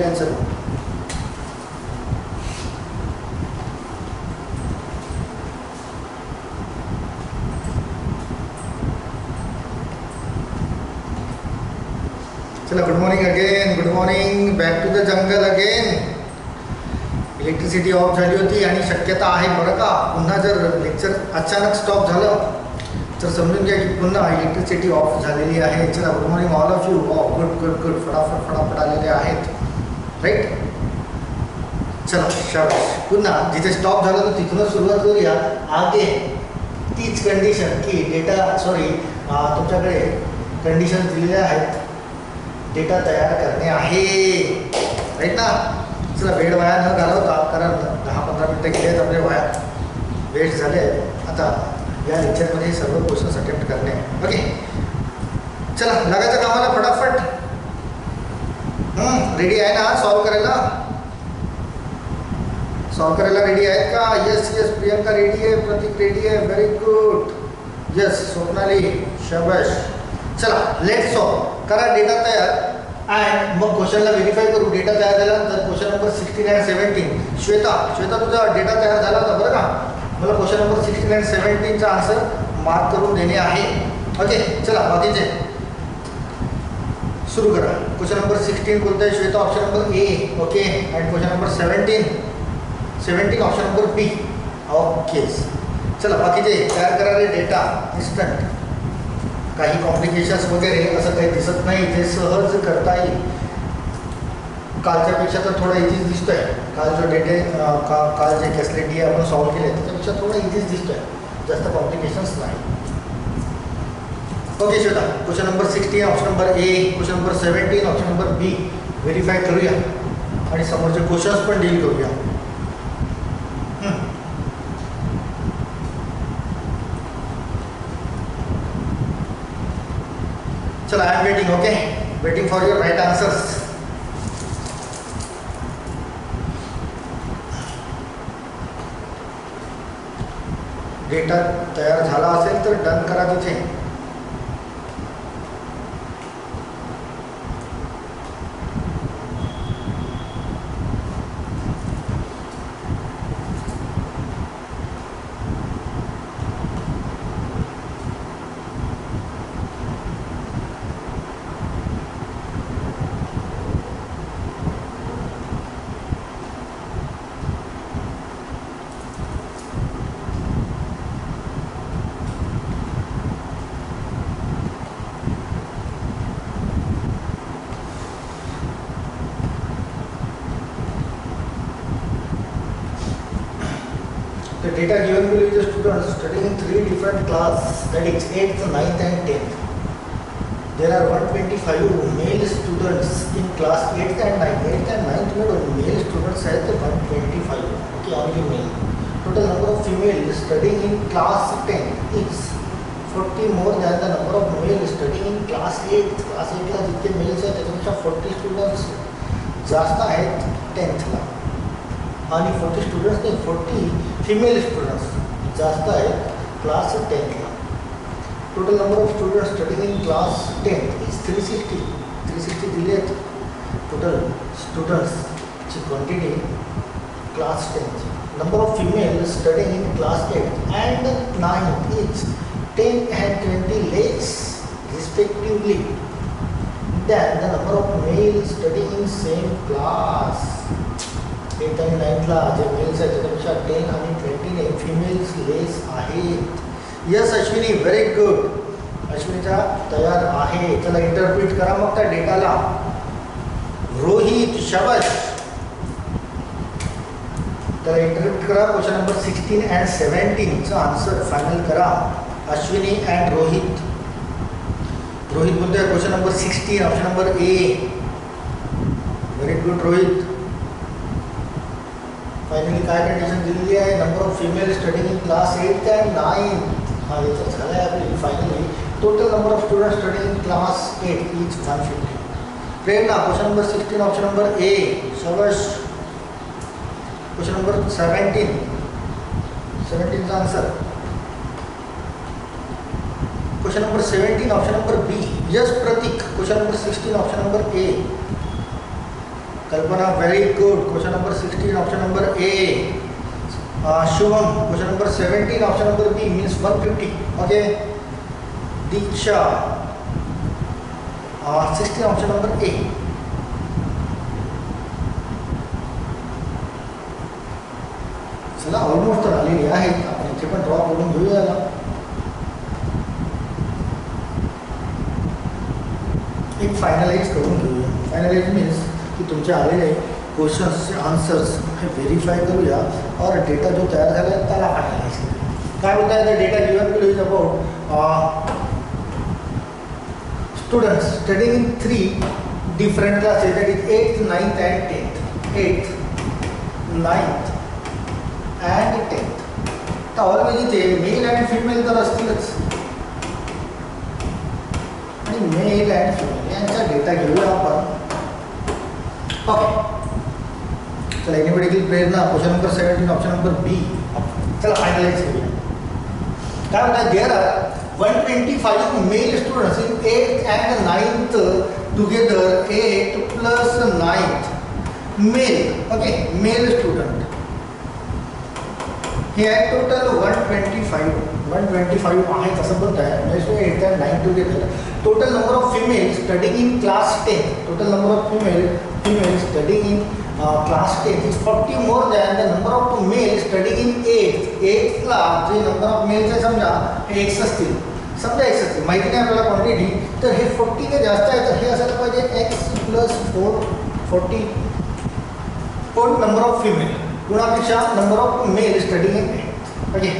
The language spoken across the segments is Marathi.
Clear answer. चला, good morning again. Good morning. Back to the jungle again. Electricity off झाली होती आणि शक्यता आहे बरं का, पुन्हा जर लेक्चर अचानक स्टॉप झालं तर समजून घ्या की पुन्हा इलेक्ट्रिसिटी ऑफ झालेली आहे. चला, good morning all of you. Good good good. फटाफट फटाफट आलेले आहेत. राईट. चला, शाबाश. पुन्हा जिथे स्टॉप झालं तर तिथूनच सुरुवात करूया. आगे तीच कंडिशन की डेटा तुमच्याकडे कंडिशन दिलेल्या आहेत, डेटा तयार करणे आहे. राईट ना. चला, वेळ वाया न घालवता, कारण 10-15 मिनटं गेले आहेत आपले, वाया वेस्ट झाले आहेत. आता या लेक्चरमध्ये सर्व क्वेश्चन्स अटेम्प्ट करणे. ओके, चला लागायचं कामाला फटाफट. रेडी आहे ना सॉल्व करायला? सॉल्व करायला रेडी आहेत का? Yes yes. प्रियंका रेडी आहे, प्रतीक रेडी आहे. Very good. येस स्वप्नाली, शाबाश. चला, लेट सॉल्व करा डेटा तयार आणि मग क्वेश्चनला व्हेरीफाय करू. डेटा तयार झाल्यानंतर क्वेश्चन नंबर 16 आणि 17. श्वेता तुझा डेटा तयार झाला होता बरं का. मला क्वेश्चन नंबर 16 आणि 17चा आन्सर मार्क करून देणे आहे. ओके, चला बाकीचे सुरू करा. क्वेश्चन नंबर 16 कोणतं आहे Shweta? Option number A. Okay. And question number 17 option number B. Okay. चला बाकीचे तयार करा रे डेटा इन्स्टंट. काही कॉम्प्लिकेशन्स वगैरे असं काही दिसत नाही, ते सहज करता येईल. कालच्यापेक्षा तर थोडा इझीच दिसतोय. काल जो काल जे कॅसलेटी आपण सॉल्व्ह केले त्याच्यापेक्षा थोडा इझीच दिसतोय, जास्त कॉम्प्लिकेशन्स नाही. Okay Shweta, question number 16 option number A, question number 17 option number B verify करूया आणि समोरचे क्वेश्चन्स पण डील करूया. चला, I am waiting. Okay, waiting for your right answers. Data तयार झाला असेल तर डन करा तिथे. The data given below is the students studying in 3 different classes, that is 8th, 9th and 10th. There are 125 male students in class 8th and 9th. 8th and 9th में male students है तो 125. Okay, only male. Total number of female studying in class 10 is 40 more than the number of male studying in class 8. Class 8 ला जितके males आहेत त्याच्यापेक्षा 40 students जास्त आहेत 10th ला. आणि 40 स्टुडंट्स नाही, 40 फिमेल स्टुडंट्स जास्त आहेत क्लास 10ला. Total number of students studying in class 10 is 360 दिले आहेत. टोटल स्टुडंट्सची quantity class 10. Number of female studying in class 8 and 9 is 10 and 20 less respectively than the number of male studying in same class. 8 आणि 9ला जे मेल्स आहेत त्याच्यापेक्षा 10 आणि 20 फिमेल्स लेस आहेत. Yes Ashwini, very good. अश्विनीचा तयार आहे. चला इंटरप्रिट करा मग त्या डेटाला. रोहित, शाबाश. तर इंटरप्रिट करा क्वेश्चन नंबर 16 अँड 17चा आन्सर फायनल करा. अश्विनी अँड रोहित. रोहित बोलतोय question number 16 option number A. Very good Rohit. Finally काय कंडिशन दिलेली आहे? Number of female studying in class 8 and 9. हा याचं झालं आहे आपली finally. Total number of student studying in class 8 is 150. Prerna, question number 16 option number A. शाबाश. क्वेश्चन नंबर 17चा answer. Question number 17 option number B. Yes Prateek, question number 16 option number A. Kalpana, very good. Question number 16, option number A. Shubham, question number 17, option number B, means 150. Okay. Diksha, 16, option number A. चला ऑलमोस्ट तर आलेली आहे. आपण इथे पण ड्रॉ करून घेऊया ना. एक फायनलाइज करून घेऊया. फायनलाइज मीन्स की तुमचे आलेले क्वेश्चन्सचे आन्सर्स हे व्हेरीफाय करूया और डेटा जो तयार झाला आहे त्याला फायनलाइज करूया. काय बोलता येतं data given two is about students studying in 3 different classes, that is 8th, 9th and 10th. 8th, 9th and 10th. तर ऑलवेज इथे मेल अँड फिमेल तर असतीलच आणि मेल अँड फिमेल यांचा डेटा घेऊया आपण. ओके, चला anybody give Prerna. Question number 17, option number B. चला फायनलाइज करूया. काय होतं, there are 125 male students in 8th and 9th together. 8 plus 9th male. Okay, male student हे आहे टोटल 125 आहेत असं बोलत आहे. 8th and 9th together. Total number of female studying in class 10. Total number of female studying in class 10 is 40 more than the number of male studying in 8th. 8thला जे नंबर ऑफ मेलचे समजा हे x असतील, समजा x असतील, माहिती नाही आपल्याला क्वांटिटी, तर हे 40 ने जास्त आहे तर हे असायला पाहिजे x + 4 40 कोण नंबर ऑफ फिमेल गुणापेक्षा number of male studying in 8th. Okay,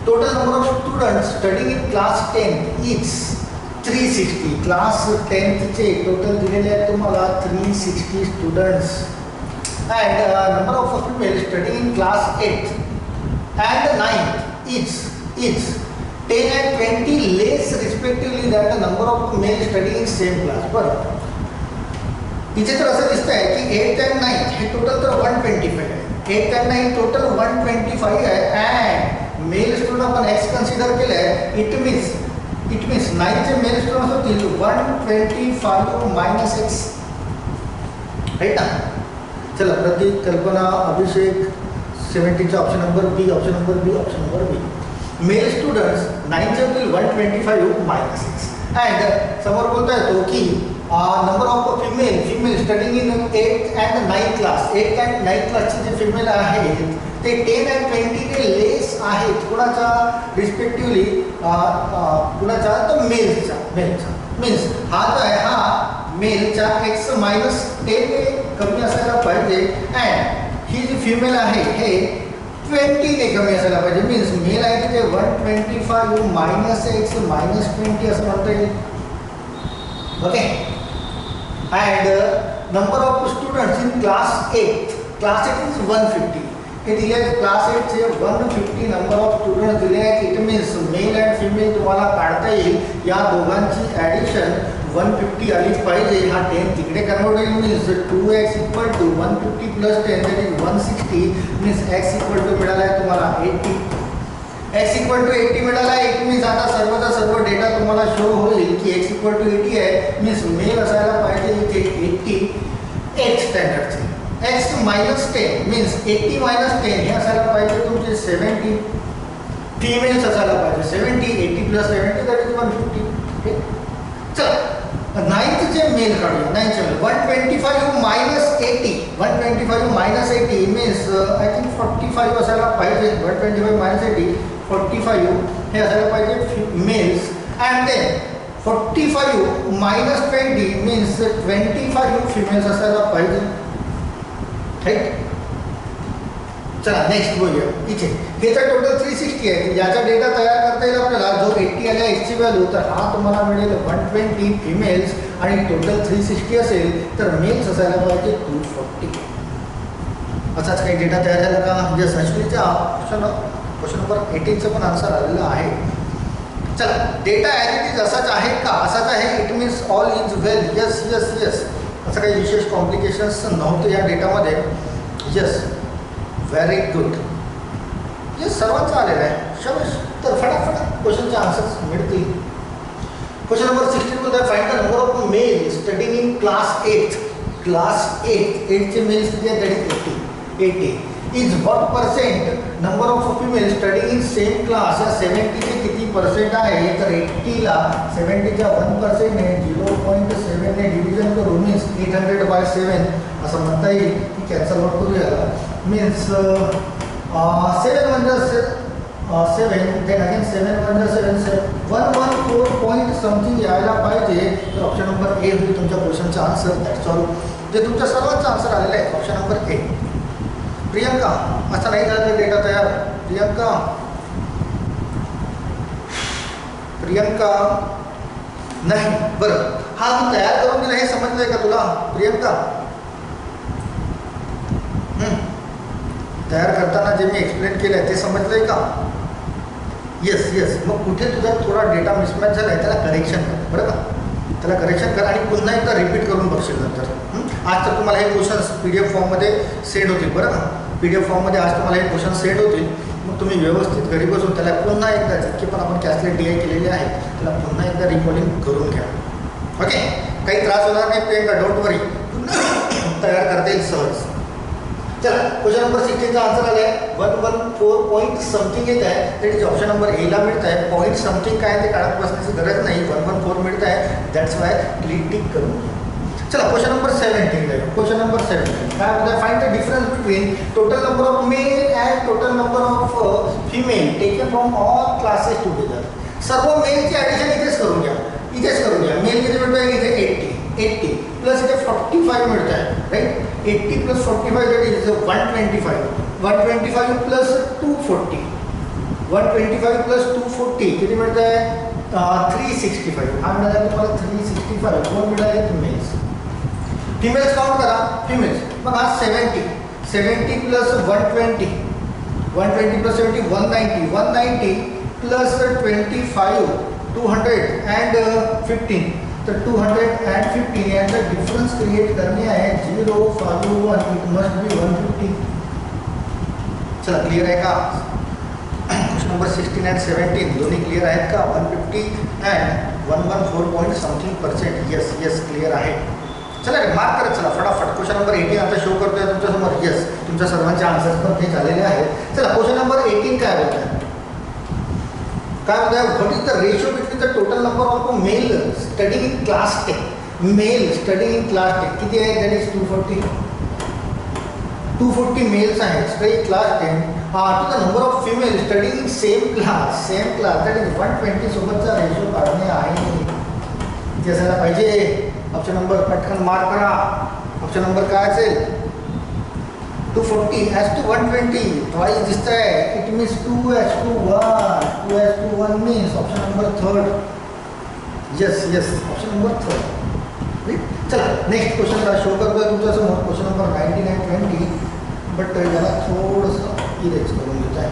total number of students studying in class 10 is 360. Class 10thचे टोटल दिलेले आहेत तुम्हाला 360 students. And number of female studying in class 8th and 9th is 10 and 20 less respectively than the number of male studying in same class. बरं, इथे तर असं दिसत आहे की 8th and 9th हे टोटल तर 125 आहे. 8th and 9th टोटल 125 आहे अँड मेल स्टुडंट आपण x कन्सिडर केलं आहे. It means 9th mail students होतील 125 - x. राईट ना. चला प्रतीक, कल्पना, अभिषेक, 17चा ऑप्शन नंबर बी. ऑप्शन नंबर बी. मेल स्टुडंट्स 9th होतील 125 - x. अँड समोर बोलता येतो की number of female studying in 8th and 9th class. 8th and 9th क्लासचे जे फिमेल आहेत ते 10 and 20 ने लेस आहेत. कुणाचा रिस्पेक्टिव्हली कुणाचा तर मेलचा मीन्स हा जो आहे हा मेलच्या x - 10 ने कमी असायला पाहिजे अँड ही जी फिमेल आहे हे 20 ने कमी असायला पाहिजे. मीन्स मेल आहे ते 125 - x - 20 असं म्हणता येईल. Okay, and number of students in class 8 is 150. हे दिले आहेत क्लास 8चे 150 नंबर ऑफ स्टुडंट्स दिले आहेत. It means male and female तुम्हाला काढता येईल. या दोघांची ॲडिशन 150 आलीच पाहिजे. हा 10 तिकडे कन्वर्ट होईल. Means 2x = 150 + 10 that is 160. Means x = मिळाला आहे तुम्हाला 80. x = 80 मिळाला आहे. इट मीन्स आता सर्वचा सर्व डेटा तुम्हाला शो होईल की x = 80 आहे. मीन्स मेल असायला पाहिजे इथे 80 8th स्टँडर्डचे. x - 10 मीन्स 80 - 10 हे असायला पाहिजे तुमचे 70. फिमेल्स असायला पाहिजे 70. 80 + 70 दॅट इज 150. ओके, चला 9thचे मेल काढूया. 9thचे मेल 125 - 80. 125 - 80 मीन्स आय थिंक 45 असायला पाहिजे. 125 - 80 45 हे असायला पाहिजे males. And then 45 - 20 means 25 females असायला पाहिजे. राईट. चला नेक्स्ट बघूया. इथे हे तर टोटल 360 आहे. याचा डेटा तयार करता येईल आपल्याला. जो 80 आला एक्सची व्हॅल्यू तर हा तुम्हाला मिळेल 120 फिमेल्स आणि टोटल 360 असेल तर मेल्स असायला पाहिजे 240. असाच काही डेटा तयार झाला का? यस, अश्विनीचा क्वेश्चन नंबर 18चं पण आन्सर आलेलं आहे. चला, डेटा ॲज इट इज असाच आहे का? असाच आहे. It means all is well. Yes. असं काही विशेष कॉम्प्लिकेशन्स नव्हतं या डेटामध्ये. Yes, very good. यस, सर्वांचं आलेलं आहे. शाबाश. तर फटाफट क्वेश्चनचे आन्सर्स मिळतील. क्वेश्चन नंबर 16 बोलत आहे find the number of male studying in class 8. Class 8 चे मेल्स किती आहेत? That is 80. Is what percent number of female studying in same class. या 70 चे किती पर्सेंट आहे? तर 80 ला 70 च्या 1% ने 0.7 ने डिव्हिजन करून मीन्स 800/7 असं म्हणता येईल की कॅन्सल आउट करूया. मीन्स 7 म्हणजे 7 then again 7 म्हणजे 7 114 पॉइंट समथिंग यायला पाहिजे. तर ऑप्शन नंबर ए होईल तुमच्या क्वेश्चनचा आन्सर. That's all. जे तुमच्या सर्वांचा आन्सर आलेला आहे ऑप्शन नंबर ए. प्रियंका, असं नाही झालं डेटा तयार. प्रियंका नाही. बरं, हा तू तयार करून दिला हे समजलंय का तुला प्रियंका? तयार करताना जे मी एक्सप्लेन केलंय ते समजलंय का? येस. मग कुठे तुझा थोडा डेटा मिसमॅच झालाय त्याला करेक्शन कर, बरं का? त्याला करेक्शन कर आणि पुन्हा एकदा रिपीट करून बघशील नंतर. आज तर तुम्हाला हे क्वेश्चन्स PDF फॉर्ममध्ये सेट होतील, बरं का? PDF फॉर्ममध्ये आज तुम्हाला हे क्वेश्चन सेट होतील. मग तुम्ही व्यवस्थित घरी बसून त्याला पुन्हा एकदा जितके पण आपण कॅसलेट DI केलेले आहेत त्याला पुन्हा एकदा रिकॉर्डिंग करून घ्या. ओके, काही त्रास होणार नाही प्रियंका, डोंट वरी. तयार करता येईल सहज. चला, क्वेश्चन नंबर 16चा आन्सर आला आहे 114 पॉईंट समथिंग येत आहे. दॅट इज ऑप्शन नंबर ए ला मिळत आहे. पॉईंट समथिंग काय ते काढत बसण्याची गरज नाही. 114 मिळत आहे. दॅट्स वाय टिक करून. चला, क्वेश्चन नंबर 17 क्वेश्चन नंबर 17 काय होतं? Find the difference between total number of mail and total number of female taken from all classes together. सर्व मेलची ॲडिशन इथेच करून घ्या. मेल किती मिळतं आहे? इथे 80 प्लस इथे 45 मिळत आहे, right? 80 plus 45 that is 125. 125 plus 240. 125 plus 240 किती मिळतं आहे? 365. हा मिळाला तुम्हाला 365. कोण मिळाले? फिमेल्स काउंट करा. फिमेल्स मग हा 70 प्लस 120. 120 प्लस 70 190. 190 प्लस 25 215. तर 215 यांचा डिफरन्स क्रिएट करणे आहे 051. इट मस्ट बी 150. चला, क्लिअर आहे का? क्वेश्चन नंबर 16 and 17 दोन्ही क्लिअर आहेत का? 150 and 114 point something percent. Yes clear आहे. चला रे, मार्क करत चला फटाफट. क्वेश्चन नंबर 18 आता शो करतोय तुमच्यासमोर. येस, तुमच्या सर्वांचे आन्सर्स पण हे झालेले आहेत. चला, क्वेश्चन नंबर 18 काय बोलत आहे? What is the ratio between the total number of male studying in class 10. Male studying in class 10 किती आहे? That is 240. 240 मेल्स आहेत study class 10. To the number of female studying in same class that is 120 सोबतचा रेशिओ काढणे आहे. ते असायला पाहिजे. ऑप्शन नंबर पटकन मार्क करा. ऑप्शन नंबर काय असेल? 240 as to 120 twice दिसत आहे. It means 2:1. 2:1 means option number 3. Yes option number 3. चला, नेक्स्ट क्वेश्चन शो करतोय तुमच्यासमोर. Question number 19 and 20. बट याला थोडंसं इरेज करून घेत आहे.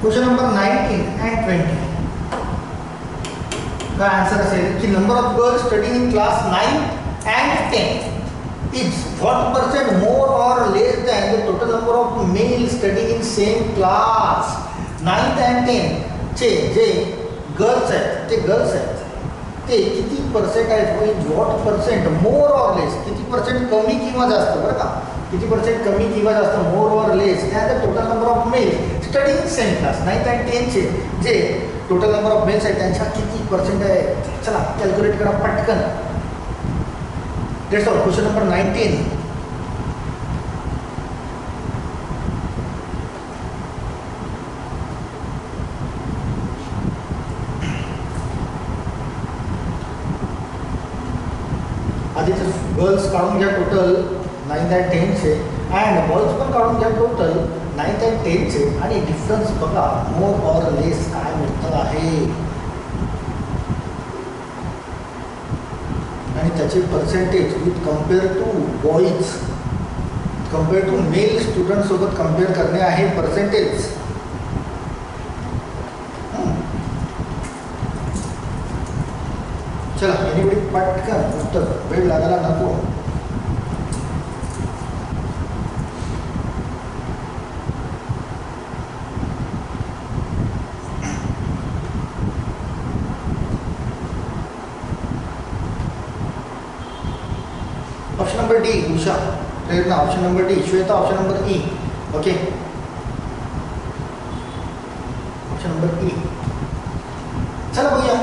क्वेश्चन नंबर 19 and 20 का आन्सर असेल की number of girls studying in class 9 and 10 is what percent more or less than the total number of male studying in same class. 9th and 10th चे जे गर्ल्स आहेत ते किती पर्सेंट आहेत? व्हॉट पर्सेंट मोर ऑर लेस, किती पर्सेंट कमी किंवा जास्त, बरं का? किती पर्सेंट कमी किंवा जास्त, more or less than the total number of male studying in same class. 9th and 10th चे जे टोटल नंबर ऑफ मेल्स आहेत त्यांच्या किती पर्सेंट आहे? चला, कॅल्क्युलेट करा पटकन. That's all. Question number 19. आधीचे गर्ल्स काढून घ्या टोटल 9th and 10th चे, अँड बॉयज पण काढून घ्या टोटल 9th and 10th चे, आणि डिफरन्स बघा मोर ऑर लेस काय मिळतं आहे आणि त्याचे percentage with compare to boys, compare to male student सोबत कम्पेअर करणे आहे पर्सेंटेज. चला, एनिबडी पटकन उत्तर, वेळ लागायला नको. Number D Usha, Prerna option number D, Shweta option number E. Okay, option number E. चला बघूया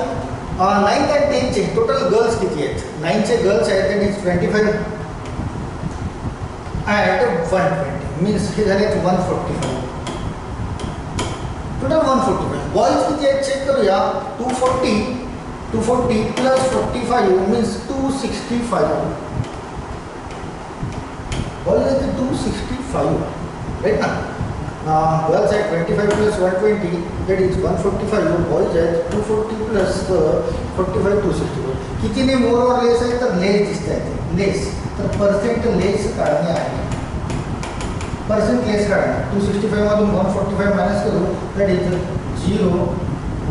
9th and 10th चे टोटल गर्ल्स किती आहेत. 9 चे गर्ल्स आहेत दॅट इज 25 ॲट 120 मीन्स हे झाले 145. टोटल 145. बॉयज किती आहेत चेक करूया. 240 प्लस 45 मीन्स 265. बॉयज आहेत 265 राईट ना. गर्ल्स आहेत 25 प्लस 120 दॅट इज 145. बॉयज आहेत 240 प्लस 45 265. कितीने मोर और लेस आहे तर लेस दिसत आहे. लेस तर पर्सेंट लेस काढणे आहे. पर्सेंट लेस काढणे. 265 मधून 145 मायनस करू दॅट इज 0.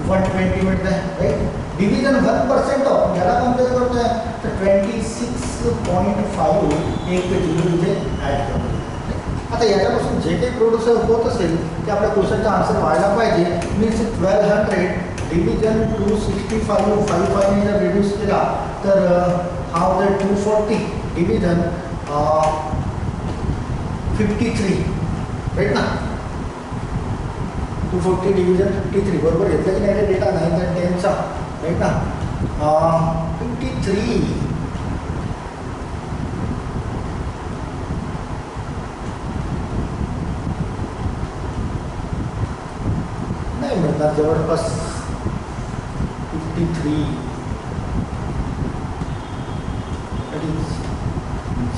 120 मिळत आहे राईट. डिव्हिजन 1% ऑफ याला कम्पेअर करतोय तर 26.5 एक 0 इथे ॲड करतो. आता याच्यापासून जे काही प्रोड्यूसर होत असेल ते आपल्या क्वेश्चनचा आन्सर व्हायला पाहिजे. मीन्स 1200 डिव्हिजन 265 55 जर रिड्यूस केला तर हा होता 240 डिव्हिजन 53 राईट ना. 240 डिव्हिजन 53 बरोबर घेतलं की नाही डेटा 9th and 10th चा राईट ना. 53 नाही मिळणार जवळपास 53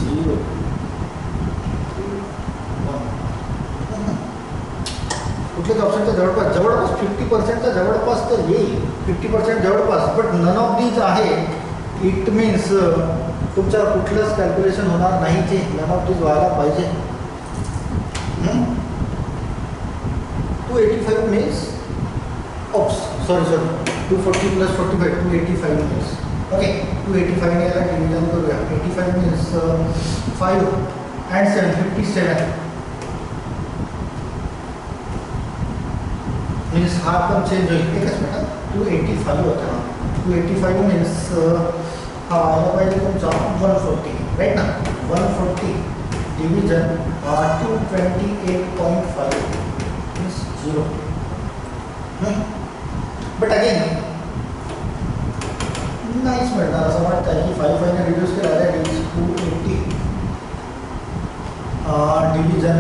0 कुठल्याच ऑप्शनच्या जवळपास 50%च्या जवळपास तर येईल. 50% जवळपास बट नन ऑफ दीज आहे. इट मीन्स तुमच्या कुठलंच कॅल्क्युलेशन होणार नाही. ते नन ऑफ दीज व्हायला पाहिजे. 285 means sorry 240 plus 45 285 means okay. 285 ने याला डिव्हिजन करूया. 85 मीन्स 5 and 7 57 मीन्स हा पण चेंज होईल. एकच मिनिट. 285 होता. 285 मीन्स हा आला पाहिजे तुमचा 140 राईट ना. 140 डिव्हिजन 228.5 मीन्स 0. बट अगेन नाहीच मिळणार असं वाटतं की 5 ने रिड्यूस केला दॅट इज 280 डिव्हिजन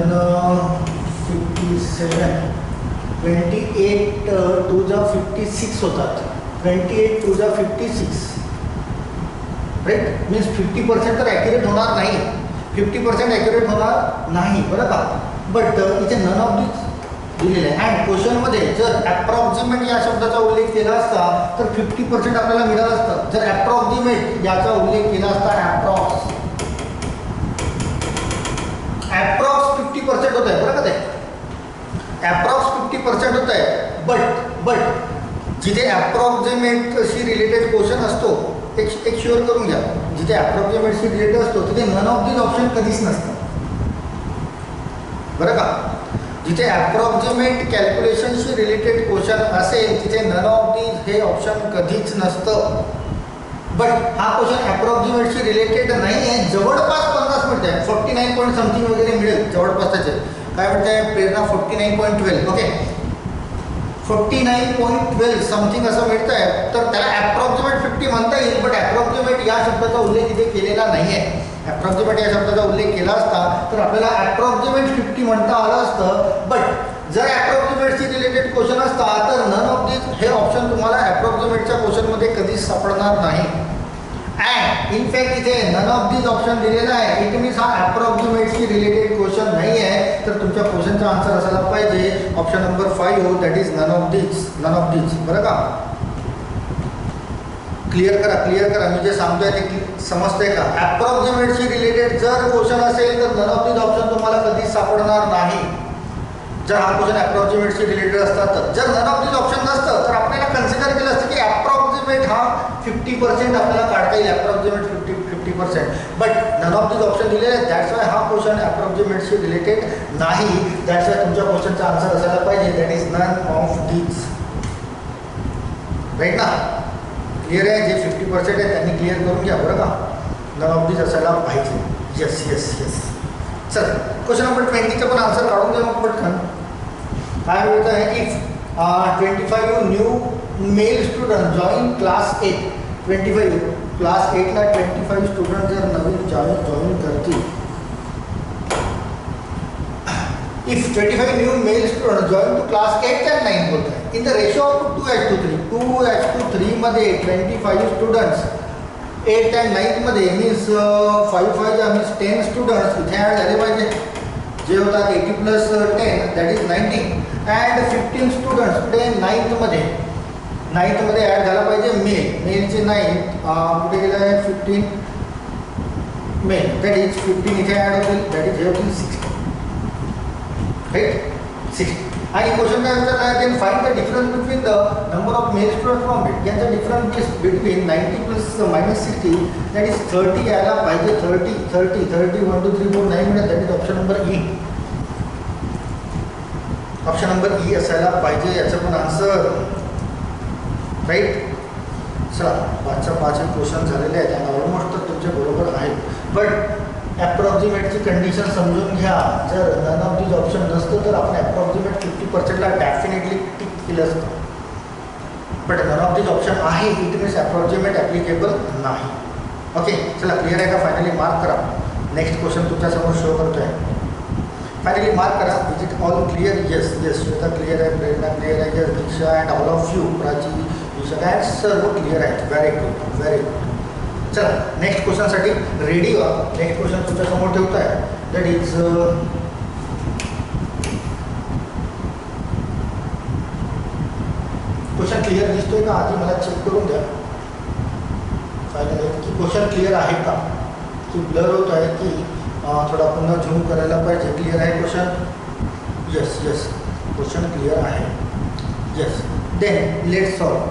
57 28 2 जा 56 होतात. 28 2 जा 56 राईट. मीन्स 50% तर ॲक्युरेट होणार नाही. 50% ॲक्युरेट होणार नाही बरं का. बट इथे नन ऑफ दीज दिलेलं आहे. अँड क्वेश्चनमध्ये जर ॲप्रॉक्सिमेट या शब्दाचा उल्लेख केला असता तर 50% आपल्याला मिळालं असतं. जर ॲप्रॉक्सिमेट याचा उल्लेख केला असता ॲप्रॉक्स 50% होत आहे बरं का. ते ॲप्रॉक्स 50% होत आहे. बट जिथे ॲप्रॉक्सिमेटशी रिलेटेड क्वेश्चन असतो एक शुअर करून घ्या. जिथे ॲप्रॉक्सिमेटशी रिलेटेड असतो तिथे नन ऑफ दीज ऑप्शन कधीच नसतं बरं का. जिथे ॲप्रॉक्सिमेट कॅल्क्युलेशनशी रिलेटेड क्वेश्चन असेल तिथे नन ऑफ दीज हे ऑप्शन कधीच नसतं. बट हा क्वेश्चन ॲप्रॉक्सिमेटशी रिलेटेड नाही आहे. जवळपास 50 मिळत आहे. 49 पॉईंट समथिंग वगैरे मिळेल जवळपास. त्याचे काय म्हणत आहे प्रेरणा 49.12 ओके. 49.12 समथिंग असं मिळतं आहे. तर त्याला ॲप्रॉक्सिमेट 50 म्हणता येईल. बट ॲप्रॉक्सिमेट या शब्दाचा उल्लेख इथे केलेला नाही आहे. ॲप्रॉक्सिमेट या शब्दाचा उल्लेख केला असता तर आपल्याला ॲप्रॉक्सिमेट 50 म्हणता आलं असतं. बट जर ॲप्रॉक्सिमेटशी रिलेटेड क्वेश्चन असता तर नन ऑफ दीज हे ऑप्शन तुम्हाला ॲप्रॉक्सिमेटच्या क्वेश्चनमध्ये कधीच सापडणार नाही. अँड इनफॅक्ट इथे नन ऑफ दीज ऑप्शन दिलेला आहे. इट मीन्स हा ॲप्रॉक्सिमेटशी रिलेटेड क्वेश्चन नाही आहे. तर तुमच्या क्वेश्चनचा आन्सर असायला पाहिजे option number 5 that is none of these बरं का. क्लिअर करा. मी जे सांगतोय ते समजतंय का. ॲप्रॉक्सिमेटशी रिलेटेड जर क्वेश्चन असेल तर नन ऑफ दीज ऑप्शन तुम्हाला कधीच सापडणार नाही. जर हा क्वेश्चन ॲप्रॉक्सिमेटशी रिलेटेड असतात तर. जर नन ऑफ दीज ऑप्शन नसतं तर आपल्याला कन्सिडर केलं असतं की ॲप्रॉक्सिमेट हा 50% आपल्याला काढता येईल. Approximate 50%. But none of these option दिलेले आहेत. दॅट्स वाय हा क्वेश्चन ॲप्रॉक्सिमेटशी रिलेटेड नाही. दॅट्स वाय तुमच्या क्वेश्चनचा आन्सर असायला पाहिजे that is none of these right ना. क्लिअर आहे. जे 50% आहे त्यांनी क्लिअर करून घ्या बरं का. नन ऑफ दीज असायला पाहिजे. Yes yes yes. चल क्वेश्चन नंबर 20चा पण आन्सर काढून द्या मग पटकन. काय होत आहे, if 25 new male student join class 8, 25 क्लास 8ला 25 स्टुडंट जर नवीन जॉईन करतील, if 25 new male students join to class 8 and 9 बोलता है, in the ratio of 2:3, 2:3 मध्ये 25 students 8 and 9 मध्ये मीन्स 5 मीन्स 10 स्टुडंट्स इथे ॲड झाले पाहिजे, जे होतात 80 plus 10 that is 90, and 15 students पुढे 9th मध्ये ॲड झाला पाहिजे मेलचे 9 कुठे गेलं आहे 15 मेल, दॅट इज 15 इथे ॲड होतील, दॅट इज हे होतील 60, राईट 60. आणि क्वेश्चन काय विचारला आहे, then find the difference between the number of male student from it. यांचा difference between 90 plus -60 that is 30 यायला पाहिजे, 30 1 2 3 4 9 मिळत, that is option number E. Option number E असायला पाहिजे याचं पण आन्सर, राईट. चला 5च्या 5 क्वेश्चन झालेले आहेत आणि ऑलमोस्ट तर तुमचे बरोबर आहेत, बट ॲप्रॉक्सिमेटची कंडिशन समजून घ्या. जर नन ऑफ दिज ऑप्शन नसतं तर आपण ॲप्रॉक्सिमेट 50%ला डेफिनेटली टिक केलं असतं, but none of these option आहे, इट मीन्स ॲप्रॉक्सिमेट ॲप्लिकेबल नाही. ओके चला क्लिअर आहे का? फायनली मार्क करा. नेक्स्ट क्वेश्चन तुमच्यासमोर शो करतो आहे, फायनली मार्क करा. Is it all clear? Yes yes, Shweta clear आहे, प्रेरणा क्लिअर आहे, yes Diksha and all of you, Prachi Isha and सर्व क्लिअर आहेत. Very good very good. चला नेक्स्ट क्वेश्चनसाठी रेडी व्हा. नेक्स्ट क्वेश्चन तुमच्यासमोर ठेवतो आहे, दॅट इज क्वेश्चन क्लिअर दिसतोय का? आधी मला चेक करून द्या फायनली की क्वेश्चन क्लिअर आहे का, की ब्लर होत आहे, की थोडा पुन्हा झूम करायला पाहिजे. क्लिअर आहे question? Yes yes, question clear आहे. Yes, then let's solve.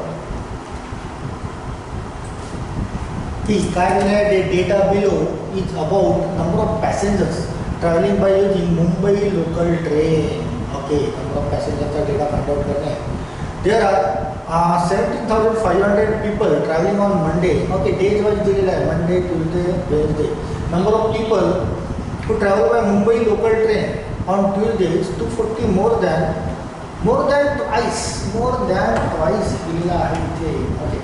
काय आहे, data below is about number of passengers travelling by using Mumbai local train. Okay, number of पॅसेंजरचा डेटा फाइंड आउट करणे. There are 17,500 people travelling on Monday. Okay, days wise दिलेला आहे, Monday Tuesday Wednesday. Number of people who travel by Mumbai local train on Tuesday is 240, more than twice दिलेला आहे इथे. Okay,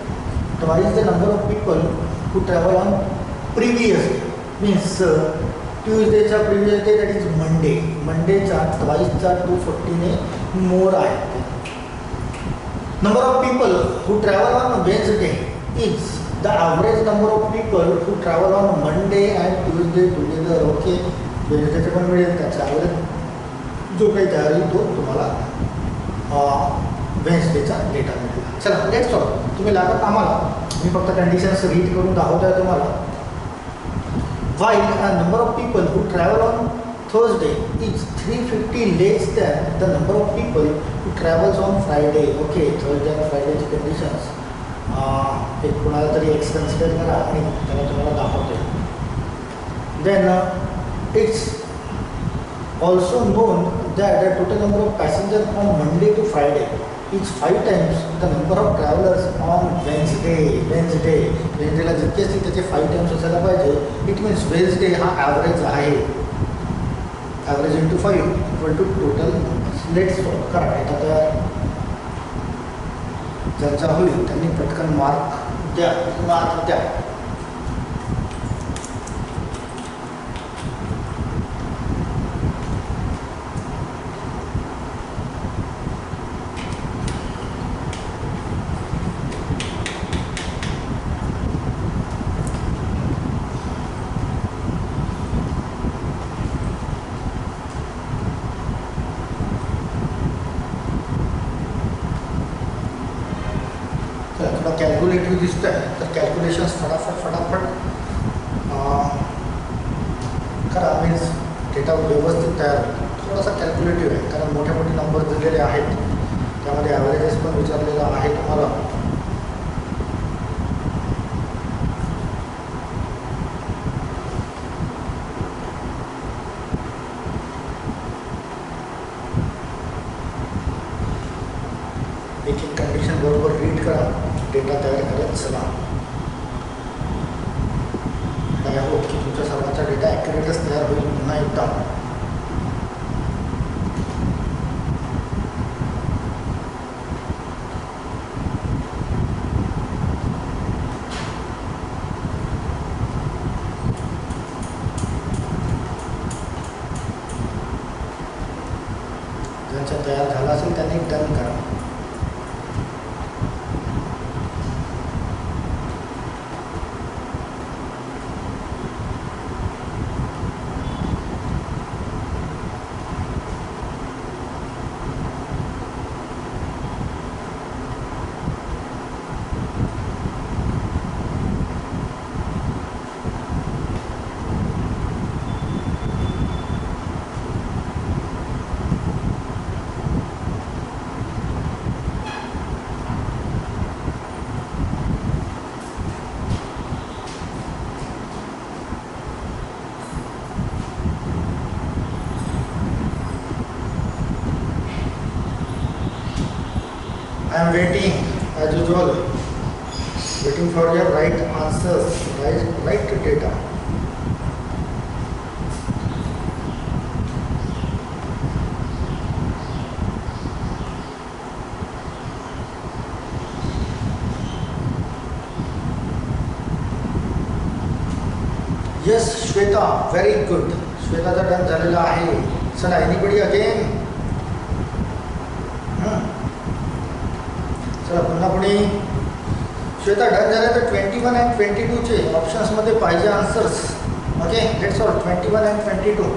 twice the number of people who travel on previous day, means ट्यूजडेचा previous day that is Monday, मंडेचा ट्वाइसचा 240 ने मोर आहे. Number of people who travel on Wednesday is the average number of people who travel on Monday and Tuesday together. Okay, वेन्सडेचं पण मिळेल, त्याचा ॲव्हरेज जो काही तयार होईल तो तुम्हाला वेन्सडेचा डेटा मिळेल. चला लेट्स सॉल्व. तुम्ही लागत आम्हाला, मी फक्त कंडिशन्स रीड करून दाखवत आहे तुम्हाला. while a number of people who travel on Thursday is 350 less than the number of people who travels on Friday. Okay, Thursday and Fridayची कंडिशन्स एक कोणाला तरी एक्स कन्सिडर करा आणि त्याला तुम्हाला दाखवते. Then it's also known that the total number of passengers from Monday to Friday is 5 times the number of travelers on Wednesday. वेन्सडेला जितके असतील त्याचे 5 टाइम्स असायला पाहिजे. इट मीन्स वेन्सडे हा ॲव्हरेज आहे, average into 5 equal to total. Let's solve करा. आता तयार ज्यांचा होईल त्यांनी पटकन मार्क द्या. कॅल्क्युलेटिव्ह दिसतं आहे तर कॅल्क्युलेशन्स फटाफट करा. मीन्स डेटा व्यवस्थित तयार होतो. थोडासा कॅल्क्युलेटिव्ह आहे कारण मोठे नंबर दिलेले आहेत, त्यामध्ये ॲव्हरेजेस पण विचारलेला आहे तुम्हाला. एक एक कंडिशन बरोबर रीड करा, डेटा तयार करत चला. आय होप की तुमच्या सर्वांचा डेटा ॲक्युरेटच तयार होईल पुन्हा एकदा. ज्यांचा तयार झाला असेल त्यांनी डन करा. I am waiting as usual, waiting for your right answers, right data. Yes, Shweta, very good. Shweta चा डन झालेला आहे. चला, anybody again? चला पुन्हा पुढे. श्वेता डन झालं तर 21 आणि 22चे ऑप्शन्समध्ये पाहिजे आन्सर्स. ओके, लेट्स सॉल्व 21 आणि 22.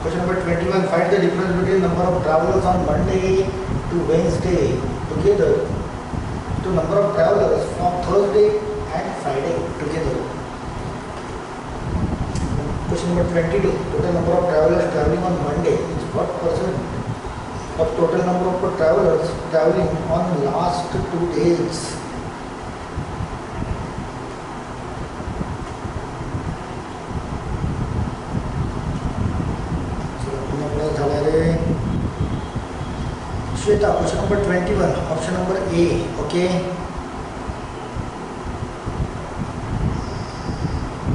Question number 21. Find the difference between number of travelers on Monday to Wednesday together to number of travelers from Thursday and Friday together. Question number 22. Total number of travelers traveling on Monday is what percent of total number of travelers traveling on last 2 days? Shweta, question number 21, option number A. Okay.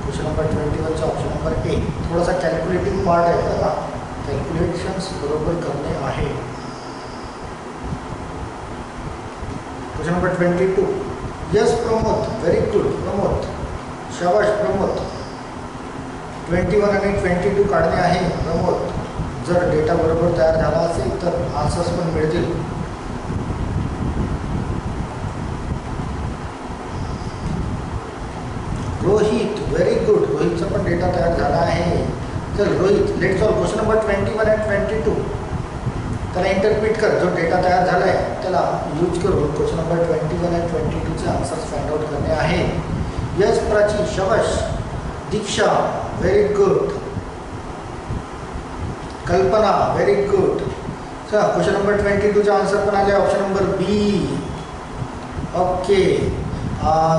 Question number 21 चा ऑप्शन नंबर A. थोडासा कॅल्क्युलेटिंग पार्ट आहे बघा, कॅल्क्युलेशन्स बरोबर करणे आहे. Question number 22. Yes Pramod, very good Pramod, शाबाश प्रमोद. 21 आणि 22 काढणे आहे प्रमोद. जर डेटा बरोबर तयार झाला असेल तर आन्सर्स पण मिळतील. Rohit, very good. रोहितचा पण डेटा तयार झाला आहे. चल Rohit, let's solve question number 21 आणि 22. त्याला इंटरप्रिट कर. जो डेटा तयार झाला आहे त्याला यूज करून क्वेश्चन नंबर 21 आणि 22चे आन्सर्स फाइंड आउट करणे आहे. यस प्राची, शाबाश. Diksha, very good. Kalpana, very good. चला क्वेश्चन नंबर 22चा आन्सर पण आले, option number B. Okay.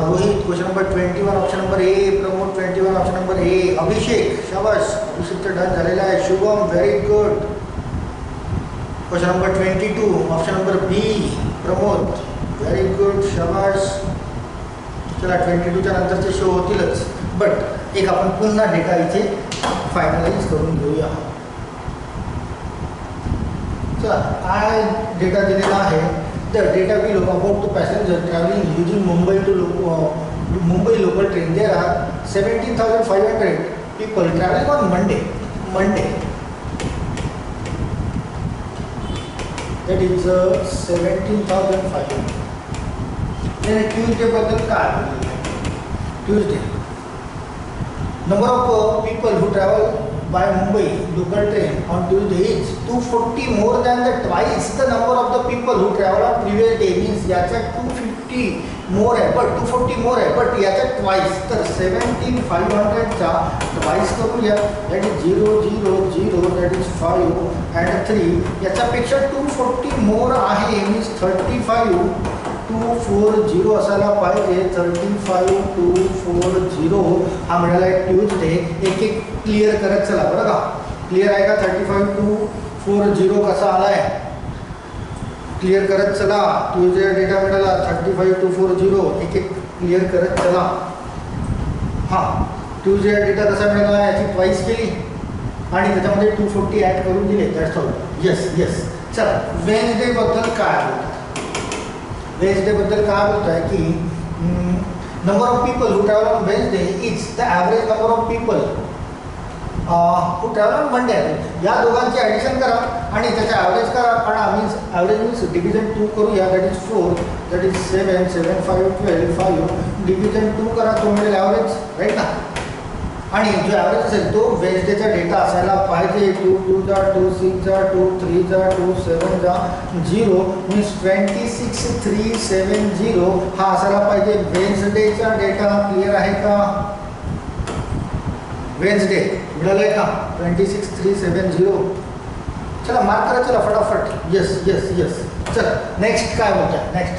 Rohit question number 21 option number A. Pramod 21 option number A. Abhishek, शाबाश. अभिषेकचं डन झालेला आहे. Shubham, very good. Question number 22 option number B. Pramod, very good, शाबाश. चला 22च्या नंतरचे शो होतीलच, बट एक आपण पुन्हा डेटा इथे फायनलाइज करून घेऊया. चला, हा डेटा दिलेला आहे. The data will about to passenger travelling using Mumbai local train. There are 17,500 people traveling on Monday. That is 17,500. then Tuesday बद्दल काय Tuesday number of people who travel by Mumbai local train on Tuesday is 240 more than the twice the number of the people who travel on previous day. means याचा 250 मोर आहे, बट 240 मोर आहे, बट याच्या ट्वाईस. तर 17500चा ट्वाईस करूया. That is 0 0 0 that is 5 and 3. याच्यापेक्षा 240 मोर आहे, मीन्स 35 240 असायला पाहिजे. 35 240 हा मिळाला आहे ट्यूजडे. एक एक क्लिअर करत चला बरं का. क्लिअर आहे का? 35 240 कसा आला आहे क्लिअर करत चला. ट्यूजडे डेटा मिळाला 35 240. एक एक क्लिअर करत चला. हां, ट्यूजडे डेटा कसा मिळाला, याची ट्वाईस केली आणि त्याच्यामध्ये 240 ॲड करून दिले. That's all. Yes yes. चला, वेन्सडेबद्दल काय बोलतात? वेन्सडेबद्दल काय बोलत आहे की number of people who travel on Wednesday is the average number of people who travel on Monday. या दोघांची ॲडिशन करा आणि त्याचा ॲव्हरेज करा. कारण मीन्स ॲव्हरेज मीन्स डिव्हिजन 2 करूया. That is 4 that is 7 7 5 12 5 division 2 करा, तो मिळेल ॲव्हरेज, राईट ना. आणि जो ॲव्हरेज असेल तो वेन्सडेचा डेटा असायला पाहिजे. 2 2 जा 2 6 जा 2 3 जा 2 7 जा 0 मीन्स 26370 हा असायला पाहिजे वेन्सडेचा डेटा. क्लिअर आहे का? वेन्सडे मिळालं आहे का? 26370. चला मार्क करा, चला फटाफट. Yes yes yes. चला नेक्स्ट काय बोलत आहे? Next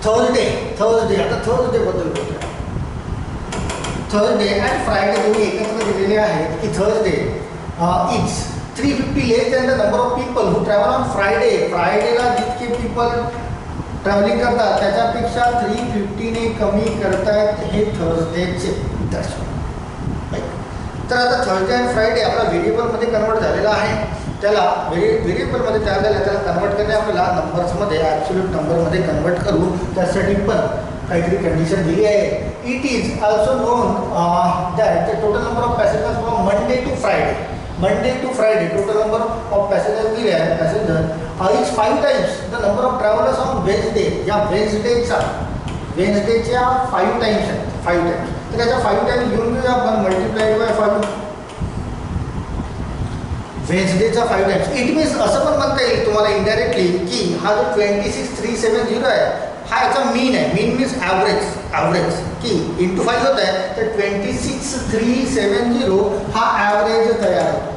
Thursday. थर्सडे, आता थर्सडेबद्दल बोलतो. थर्सडे अँड फ्रायडे दोन्ही एकत्र दिलेले आहेत की Thursday is 350 less than the number of people who travel on Friday. फ्रायडेला जितके पीपल ट्रॅव्हलिंग करतात त्याच्यापेक्षा 350ने कमी करतायत हे थर्सडेचे दर्शन. तर आता थर्सडे अँड फ्रायडे आपला व्हेरिएबलमध्ये कन्वर्ट झालेला आहे. त्याला व्हेरिएबलमध्ये तयार झाला, त्याला कन्वर्ट करणे आपल्याला नंबर्समध्ये ॲब्सोल्यूट नंबरमध्ये कन्वर्ट करू. त्यासाठी पण काहीतरी कंडिशन दिली आहे. It is also known that the total number of passengers from Monday to Friday. Monday to Friday total number of passengers दिले आहे. Passenger is 5 times the number of travellers on Wednesday. या वेन्सडेच्या 5 टाइम्स आहेत. 5 टाइम्स. तर त्याच्या 5 टाइम्स घेऊन घेऊया आपण multiplied by 5. वेन्सडेचा 5 times. It means असं पण म्हणता येईल तुम्हाला इनडायरेक्टली की हा जो 26370 आहे हा याचा मीन आहे. मीन मीन्स ॲव्हरेज की इंटू 5 होत आहे. तर 26370 हा ॲव्हरेज तयार होतो.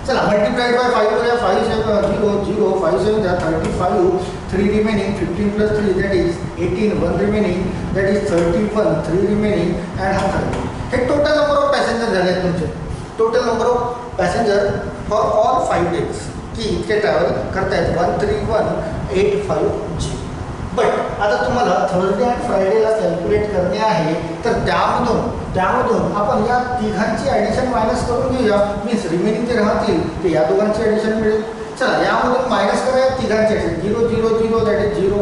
चला मल्टिप्लाइड बाय 5 करूया. 5 7 0 0 5 7 35 3 remaining 15 plus 3 that is 18 1 remaining that is 31 3 remaining and हा 30. हे टोटल नंबर ऑफ पॅसेंजर झाले आहेत तुमचे. Total number of passenger for all 5 days की इतके ट्रॅव्हल करतायत 13185G. बट आता तुम्हाला थर्सडे अँड फ्रायडेला कॅल्क्युलेट करणे आहे. तर त्यामधून आपण या तिघांची ॲडिशन मायनस करून घेऊया. मीन्स रिमेनिंग जे राहतील ते या दोघांची ॲडिशन मिळेल. चला यामधून मायनस करा या तिघांची addition. 0 0 0 that is 0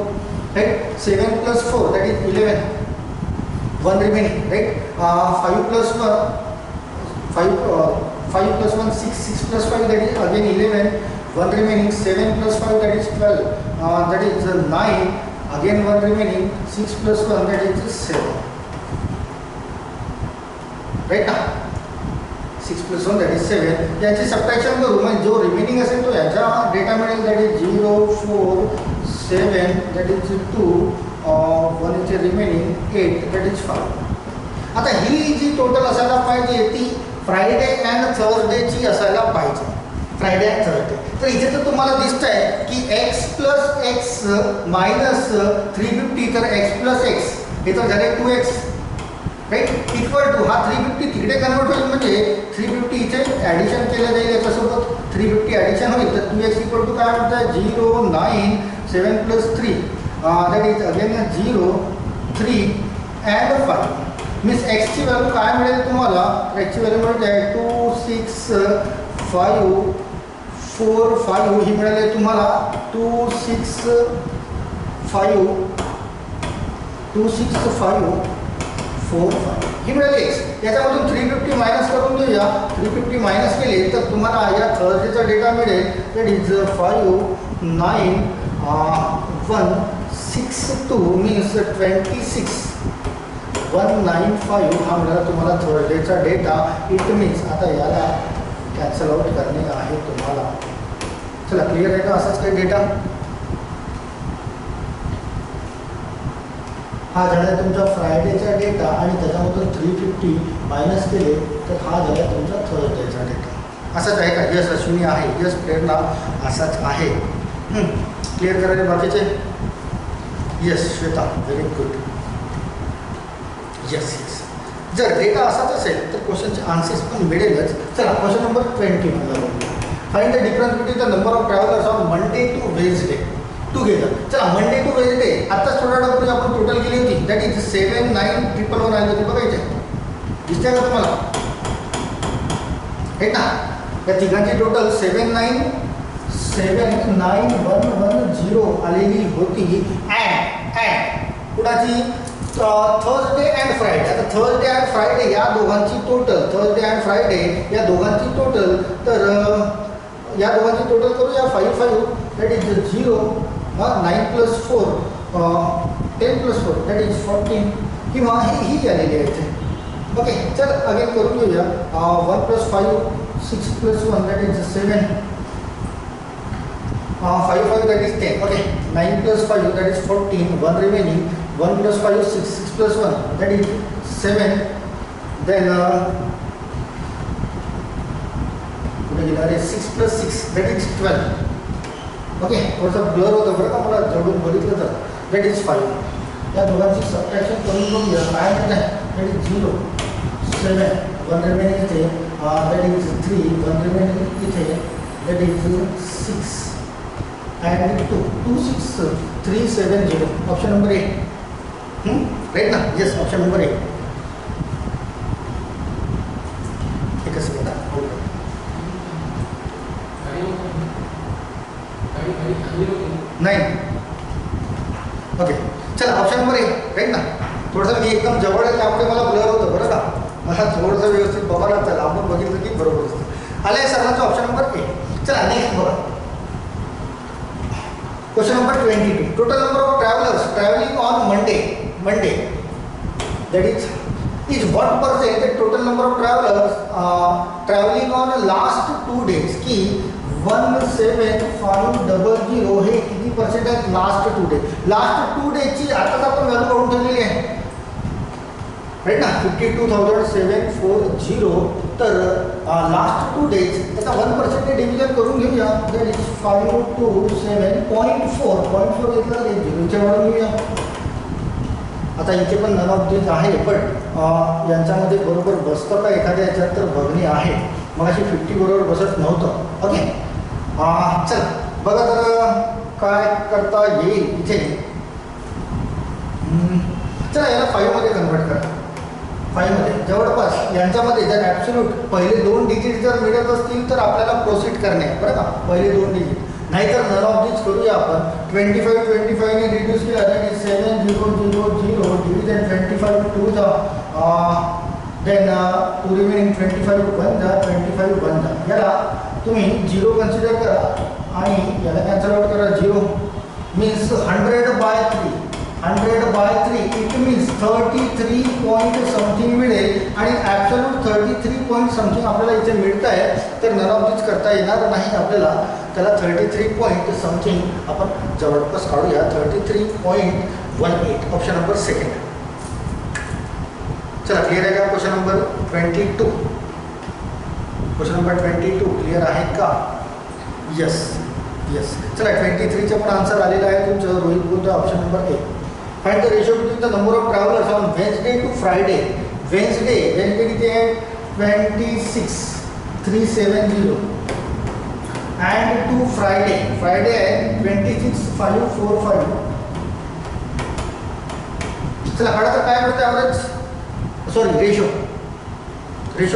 right. 7 plus 4 that is 11 1 remaining right. 5 plus 1 6 6 plus 5 that is again 11 1 remaining. 7 plus 5 that is 12 that is 9 again 1 remaining. 6 plus 1 that is 7 right now. 6 plus 1 that is 7. याची सबट्रॅक्शन करू म्हणजे जो रिमेनिंग असेल तो याचा डेटा मिळेल. That is 0 4 7 that is 2 1 is remaining 8 that is 5. आता ही जी टोटल असायला पाहिजे ती फ्रायडे अँड थर्सडेची असायला पाहिजे. Friday and Thursday. तर इथे तर तुम्हाला दिसत आहे की x प्लस एक्स मायनस 350. तर x प्लस एक्स हे तर झाले 2x राईट. इक्वल टू हा 350 तिकडे कन्वर्ट होईल म्हणजे 350 इथे ॲडिशन केलं जाईल. याच्यासोबत 350 ॲडिशन होईल. तर 2x इक्वल टू काय म्हणतं 0 9 7 plus 3 that is again 0 3 and 5. Means एक्सची व्हॅल्यू काय मिळेल तुम्हाला? एक्सची व्हॅल्यू मिळते 2 6 5 4 5 ही मिळाली तुम्हाला 2 6 5 4 5 ही मिळाली एक्स. याच्यामधून 350 मायनस करून घेऊया. 350 मायनस केले तर तुम्हाला या थर्सडेचा डेटा मिळेल. दॅट इज 5 9 1 6 2 मीन्स 26 195 हा मिळाला तुम्हाला थर्सडेचा डेटा. इट मीन्स आता याला कॅन्सल आउट करणे आहे तुम्हाला. चला क्लिअर आहे का? असाच काही डेटा हा झाला तुमचा फ्रायडेचा डेटा आणि त्याच्यामधून 350 मायनस केले तर हा झाला तुमचा थर्सडेचा डेटा. असाच आहे का? यस अश्विनी आहे, यस प्रेरणा असाच आहे. क्लिअर करायला बाकीचे? Yes Shweta, very good. Yes yes. जर डेटा असाच असेल तर क्वेश्चनचे आन्सर्स पण मिळेलच. चला क्वेश्चन नंबर 20 मला बघूया. Find the difference between the number of travellers on Monday to Wednesday together. चला मंडे टू वेन्सडे आत्ताच थोड्या वेळापूर्वी आपण टोटल केली होती, दॅट इज 79111 आली होती बघायचे. दिसते का तुम्हाला? हे ना या तिघांची टोटल 79110 आलेली होती. अँड कुणाची? Thursday and Friday. आता थर्सडे अँड फ्रायडे या दोघांची टोटल, थर्सडे अँड फ्रायडे या दोघांची टोटल, तर या दोघांची टोटल करूया 55 दॅट इज 0 9 + 4 10 + 4 दॅट इज 14 किंवा ही आलेली आहे. ओके चल अगेन करून घेऊया. 1 + 5 6 + 1 that is 7 5 5 that is 10. Okay 9 + 5 that is 14 1 remaining 1 + 5 6 6 + 1 that is 7. Then that is 6 + 6 that is 12. Okay थोडंसं ब्लर होतं बरं का मला जवळून बघितलं तर. That is 5. या दोघांची सबट्रॅक्शन करून बघूया काय म्हणत आहे. दॅट इज 0 7 1 रिमेनिंग इथे दॅट इज 3 1 रिमेनिंग इथे that is 6 and 2 2 6 3 7 0. Option number A. Right ना? Yes option number A. एकच मिनिट नाही. ओके चला ऑप्शन नंबर ए. राईट ना? थोडंसं मी एकदम जवळ आहे त्यामुळे मला ब्लर होतं बरं का. मला थोडंसं व्यवस्थित बघायला लागतं. आपण बघितलं की बरोबर असतं. आलं आहे सर्वांचं ऑप्शन नंबर ए. चला नेक्स्ट बघा. Question number 22. Total number of travellers travelling on Monday that is what percent the total number of travelers traveling on last 2 days की 17500 हे किती पर्सेंट आहेत लास्ट 2 डे. लास्ट 2 डेची आताच आपण व्हॅल्यू काढून ठेवलेली आहे राईट ना 52,740. तर लास्ट 2 डेज त्याचा 1% डिव्हिजन करून घेऊया. दॅट इज 527.4 घेतलं तर 0च्या वाढून घेऊया. आता इथे पण नन ऑफ दिस आहे पण यांच्यामध्ये बरोबर बसतं का एखाद्या याच्यात तर बघणे आहे. मग अशी 50 बरोबर बसत नव्हतं. ओके चल बघा तर काय करता येईल इथे. चला याला 5 मध्ये कन्वर्ट करा. 5 मध्ये जवळपास यांच्यामध्ये जर ॲब्सोल्यूट पहिले 2 डिजिट जर मिळत असतील तर आपल्याला प्रोसीड करणे बरं का. पहिले 2 डिजिट नाहीतर नन ऑफ दिस करूया आपण. 25 ने रिड्यूस केला दॅट इज 7000 डिव्हिजन 25 2 जा देन 2 रिमेनिंग 25 1 जा 25 1 जा. याला तुम्ही 0 कन्सिडर करा आणि याला कॅन्सल आउट करा. 0 means 100/3 it means 33 point something मिळेल आणि ॲब्सोल्यूट 33 पॉईंट समथिंग आपल्याला इथे मिळत आहे. तर नन ऑफ दिस करता येणार नाही आपल्याला. त्याला 33 पॉईंट समथिंग आपण जवळपास काढूया. 33.18 ऑप्शन नंबर सेकंड. चला क्लिअर आहे का? Question number 22. Question number 22 clear आहे का? Yes yes. चला 23चं पण आन्सर आलेला आहे तुमचं. रोहित बोलतो option number A. Find the ratio between the number of travellers on Wednesday to Friday. Wednesday किती आहे? 26 370 अँड टू फ्रायडे आहे 26 545. चला काढा तर काय पडतं ॲव्हरेज सॉरी रेशो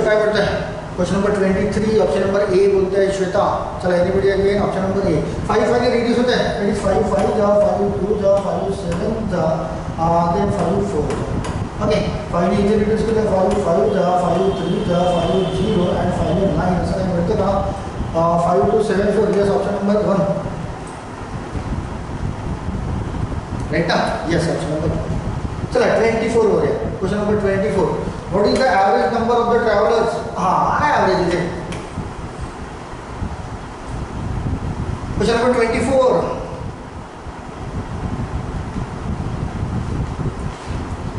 काय पडतं आहे? क्वेश्चन नंबर 23 ऑप्शन नंबर ए बोलते आहे श्वेता. चला एनिबडी अगेन ऑप्शन नंबर ए. 5 ने रिड्यूस होत आहे दॅट इज 5 5 जा 5 2 जा 5 7 जा देन 5 4. ओके 5 ने इथे रिड्यूस केलं 5 5 जा 5 3 जा 5 0 अँड 5 9 असं काय मिळतं का? 5 2 7 4 यस ऑप्शन नंबर 1 राईट ना? Yes option number 1. चला 24 वर आहे. Question number 24. What is the average number of the travellers. काय ॲव्हरेज इथे? Question number 24.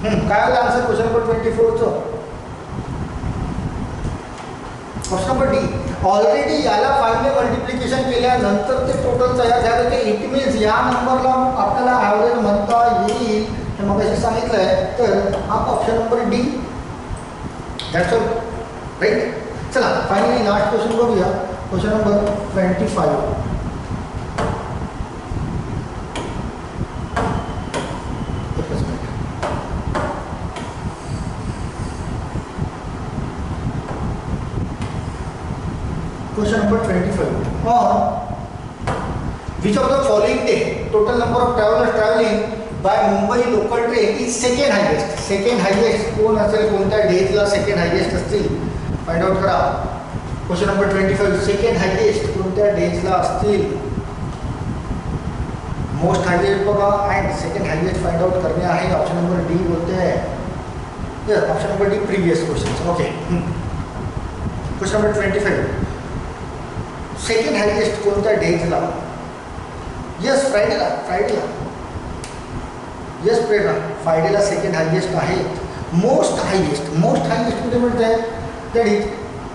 काय होतं आन्सर क्वेश्चन नंबर 24चं? Option number D. ऑलरेडी याला 5 ने मल्टिप्लिकेशन केल्यानंतर ते टोटल तयार झालं. ते इट मीन्स या नंबरला आपल्याला ॲव्हरेज म्हणता येईल हे मग अशी सांगितलं आहे. तर हा option number D. That's all right. चला फायनली लास्ट क्वेश्चन बघूया. Question number 25. Question number 25. On which of the following day total number of travelers traveling by Mumbai local train is second highest? Second highest कोण असेल, कोणत्या डेजला सेकंड हायेस्ट असतील फाइंड आउट करा. Question number 25. सेकंड हायेस्ट कोणत्या डेजला असतील? मोस्ट हायेस्ट बघा and second highest find out करणे आहे. ऑप्शन नंबर डी बोलते हैं. Yes, option number D previous question. Okay. Question number 25. Second highest कोणत्या डेजला? यस, फ्रायडेला. यस प्रेरणा, फ्रायडेला सेकंड हायेस्ट आहे. मोस्ट हायेस्ट कुठे मिळते आहे? दॅट इज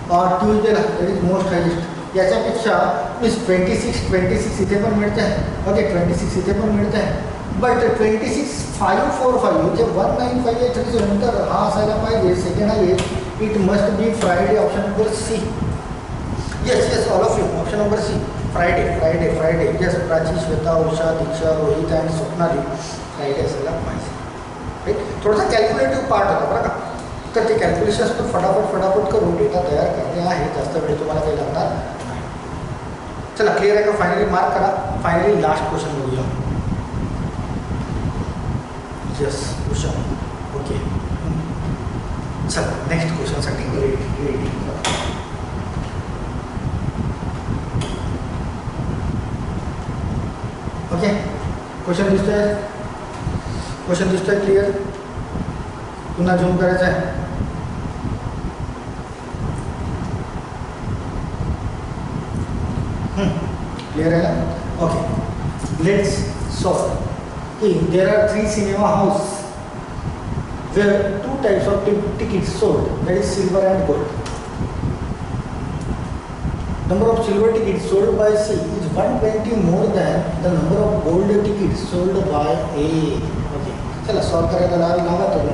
ट्यूजडेला. That is most highest. याच्यापेक्षा मीन्स 26 इथे पण मिळते आहे. ओके, 26 इथे पण मिळते आहे. बट 26,545 जे 19,583 नंतर हा असायला पाहिजे second highest. It must be Friday. Option number C. Yes, all of you. Option number C. Friday. Yes, Prachi, Shweta, Usha, Diksha, Rohit and Swapnali. Friday असायला पाहिजे. राईट. थोडासा कॅल्क्युलेटिव्ह पार्ट होता बरं का. तर ते कॅल्क्युलेशन्स पण फटाफट करून डेटा तयार करणे आहे. जास्त वेळ तुम्हाला काही लागणार नाही. चला क्लिअर आहे का? फायनली मार्क करा. फायनली लास्ट क्वेश्चन बघूया. यस उषा. ओके. चला नेक्स्ट क्वेश्चनसाठी रेडी. ओके. क्वेश्चन दिसतोय क्लिअर? पुन्हा झूम करायचं आहे. क्लिअर आहे ना? Okay. Let's solve. There are 3 cinema house where 2 types of tickets sold, that is silver and gold. Number of silver tickets sold by C is 120 more than the number of gold tickets sold by A. Okay. चला सॉल्व करायला लागा तुम्ही.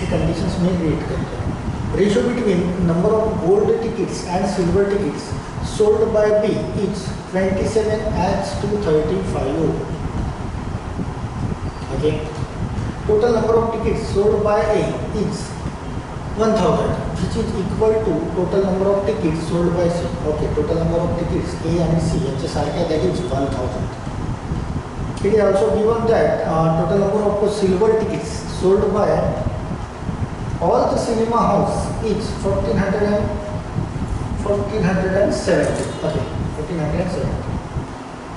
ही कंडिशन्स मी क्रिएट करतो. Ratio between number of gold tickets and silver tickets sold by B is 27:35. Okay. Total number of tickets sold by A is 1000, which is equal to total number of tickets sold by C. Okay, total number of tickets A and C यांच्या सारख्या, that is 1000. It is also given that total number of silver tickets sold by all the cinema house is 1470. Okay, 1470.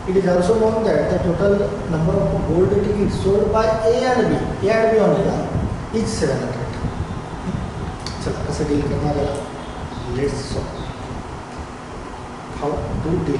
It is also known that the total number of gold tickets sold by A and B only is 700. चला कसं डील करणार याला? Let's solve. How to deal it.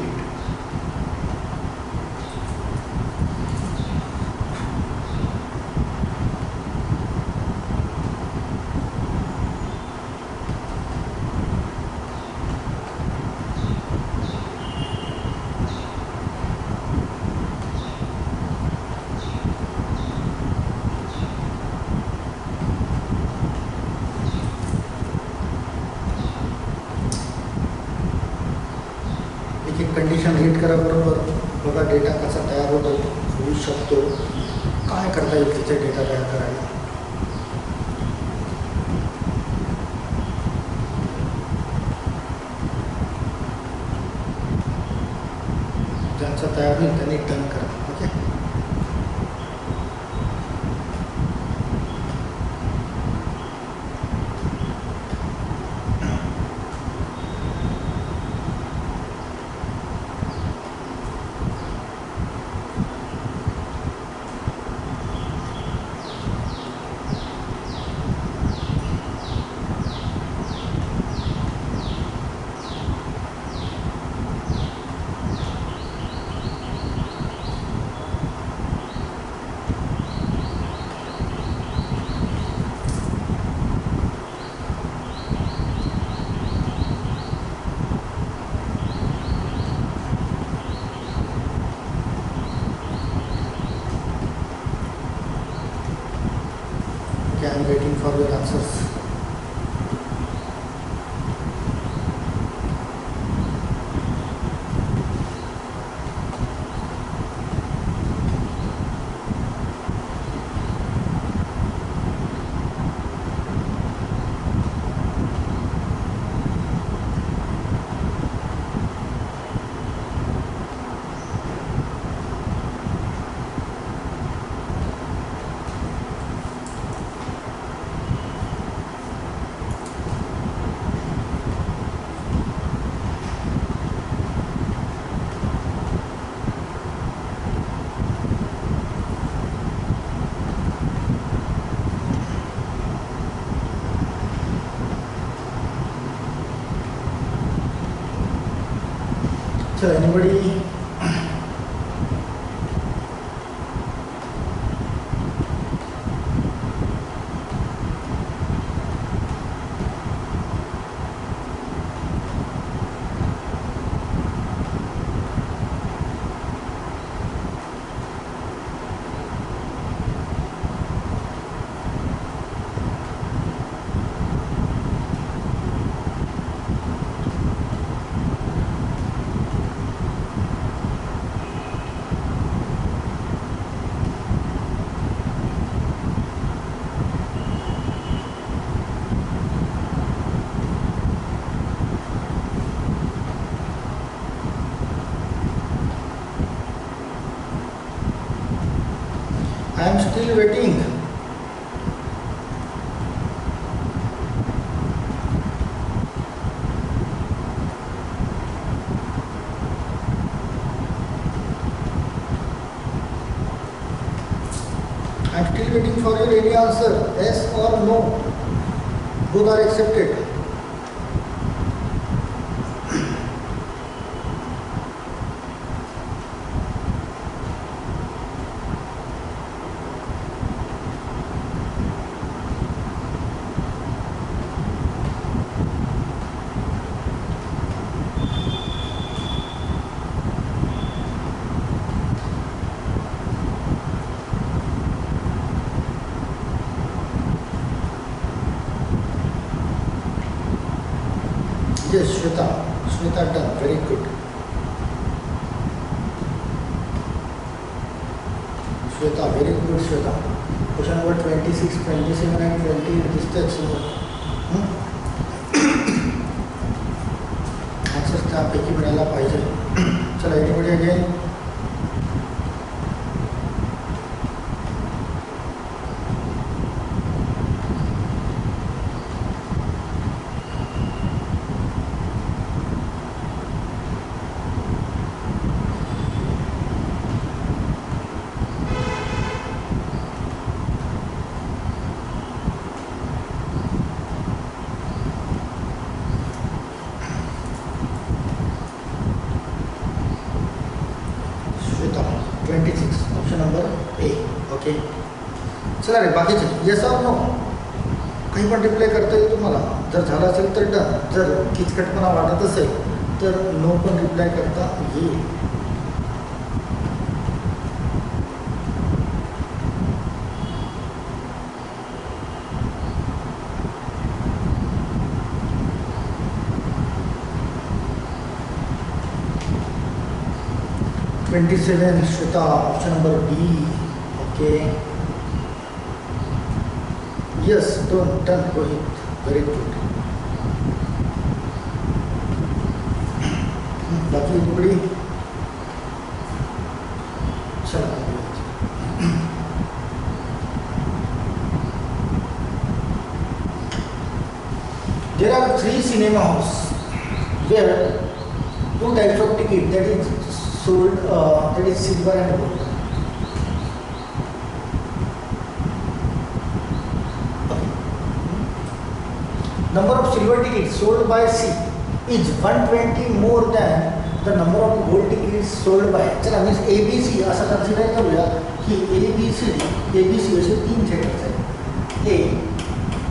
Condition read करा बरोबर. बघा डेटा कसा तयार होऊ शकतो, काय करता येईल तिथे डेटा तयार करायला. ज्यांचा तयार होईल त्यांनी डन करा. Okay. Okay, I am waiting for your answers. So anybody? I am still waiting. I am still waiting for your any answer. Yes or no. Both are accepted. Yes, Shweta. Shweta done. Very good. Shweta, very good Shweta. Question number 26, 27 and 28 दिसतात समोर. Answers त्यापैकी मिळायला पाहिजे. चला anybody again? Option number A. Okay चला रे बाकीचे येस और नो काही पण रिप्लाय करता येईल तुम्हाला. जर झालं असेल तर डन. जर किचकटपणा वाटत असेल तर नो पण रिप्लाय करता येईल. $27 Shweta, option number B. Okay. Yes, done Rohit. Very good. बाकी टुकड़ी चला. There are 3 cinema halls where 2 types of ticket that is sold, that is silver and gold. Okay. Number of silver tickets sold by C is 120 more than the number of gold tickets sold by. चला मीन्स ABC असा कन्सिडर करूया की ABC असे 3 थिएटर्स आहेत. A,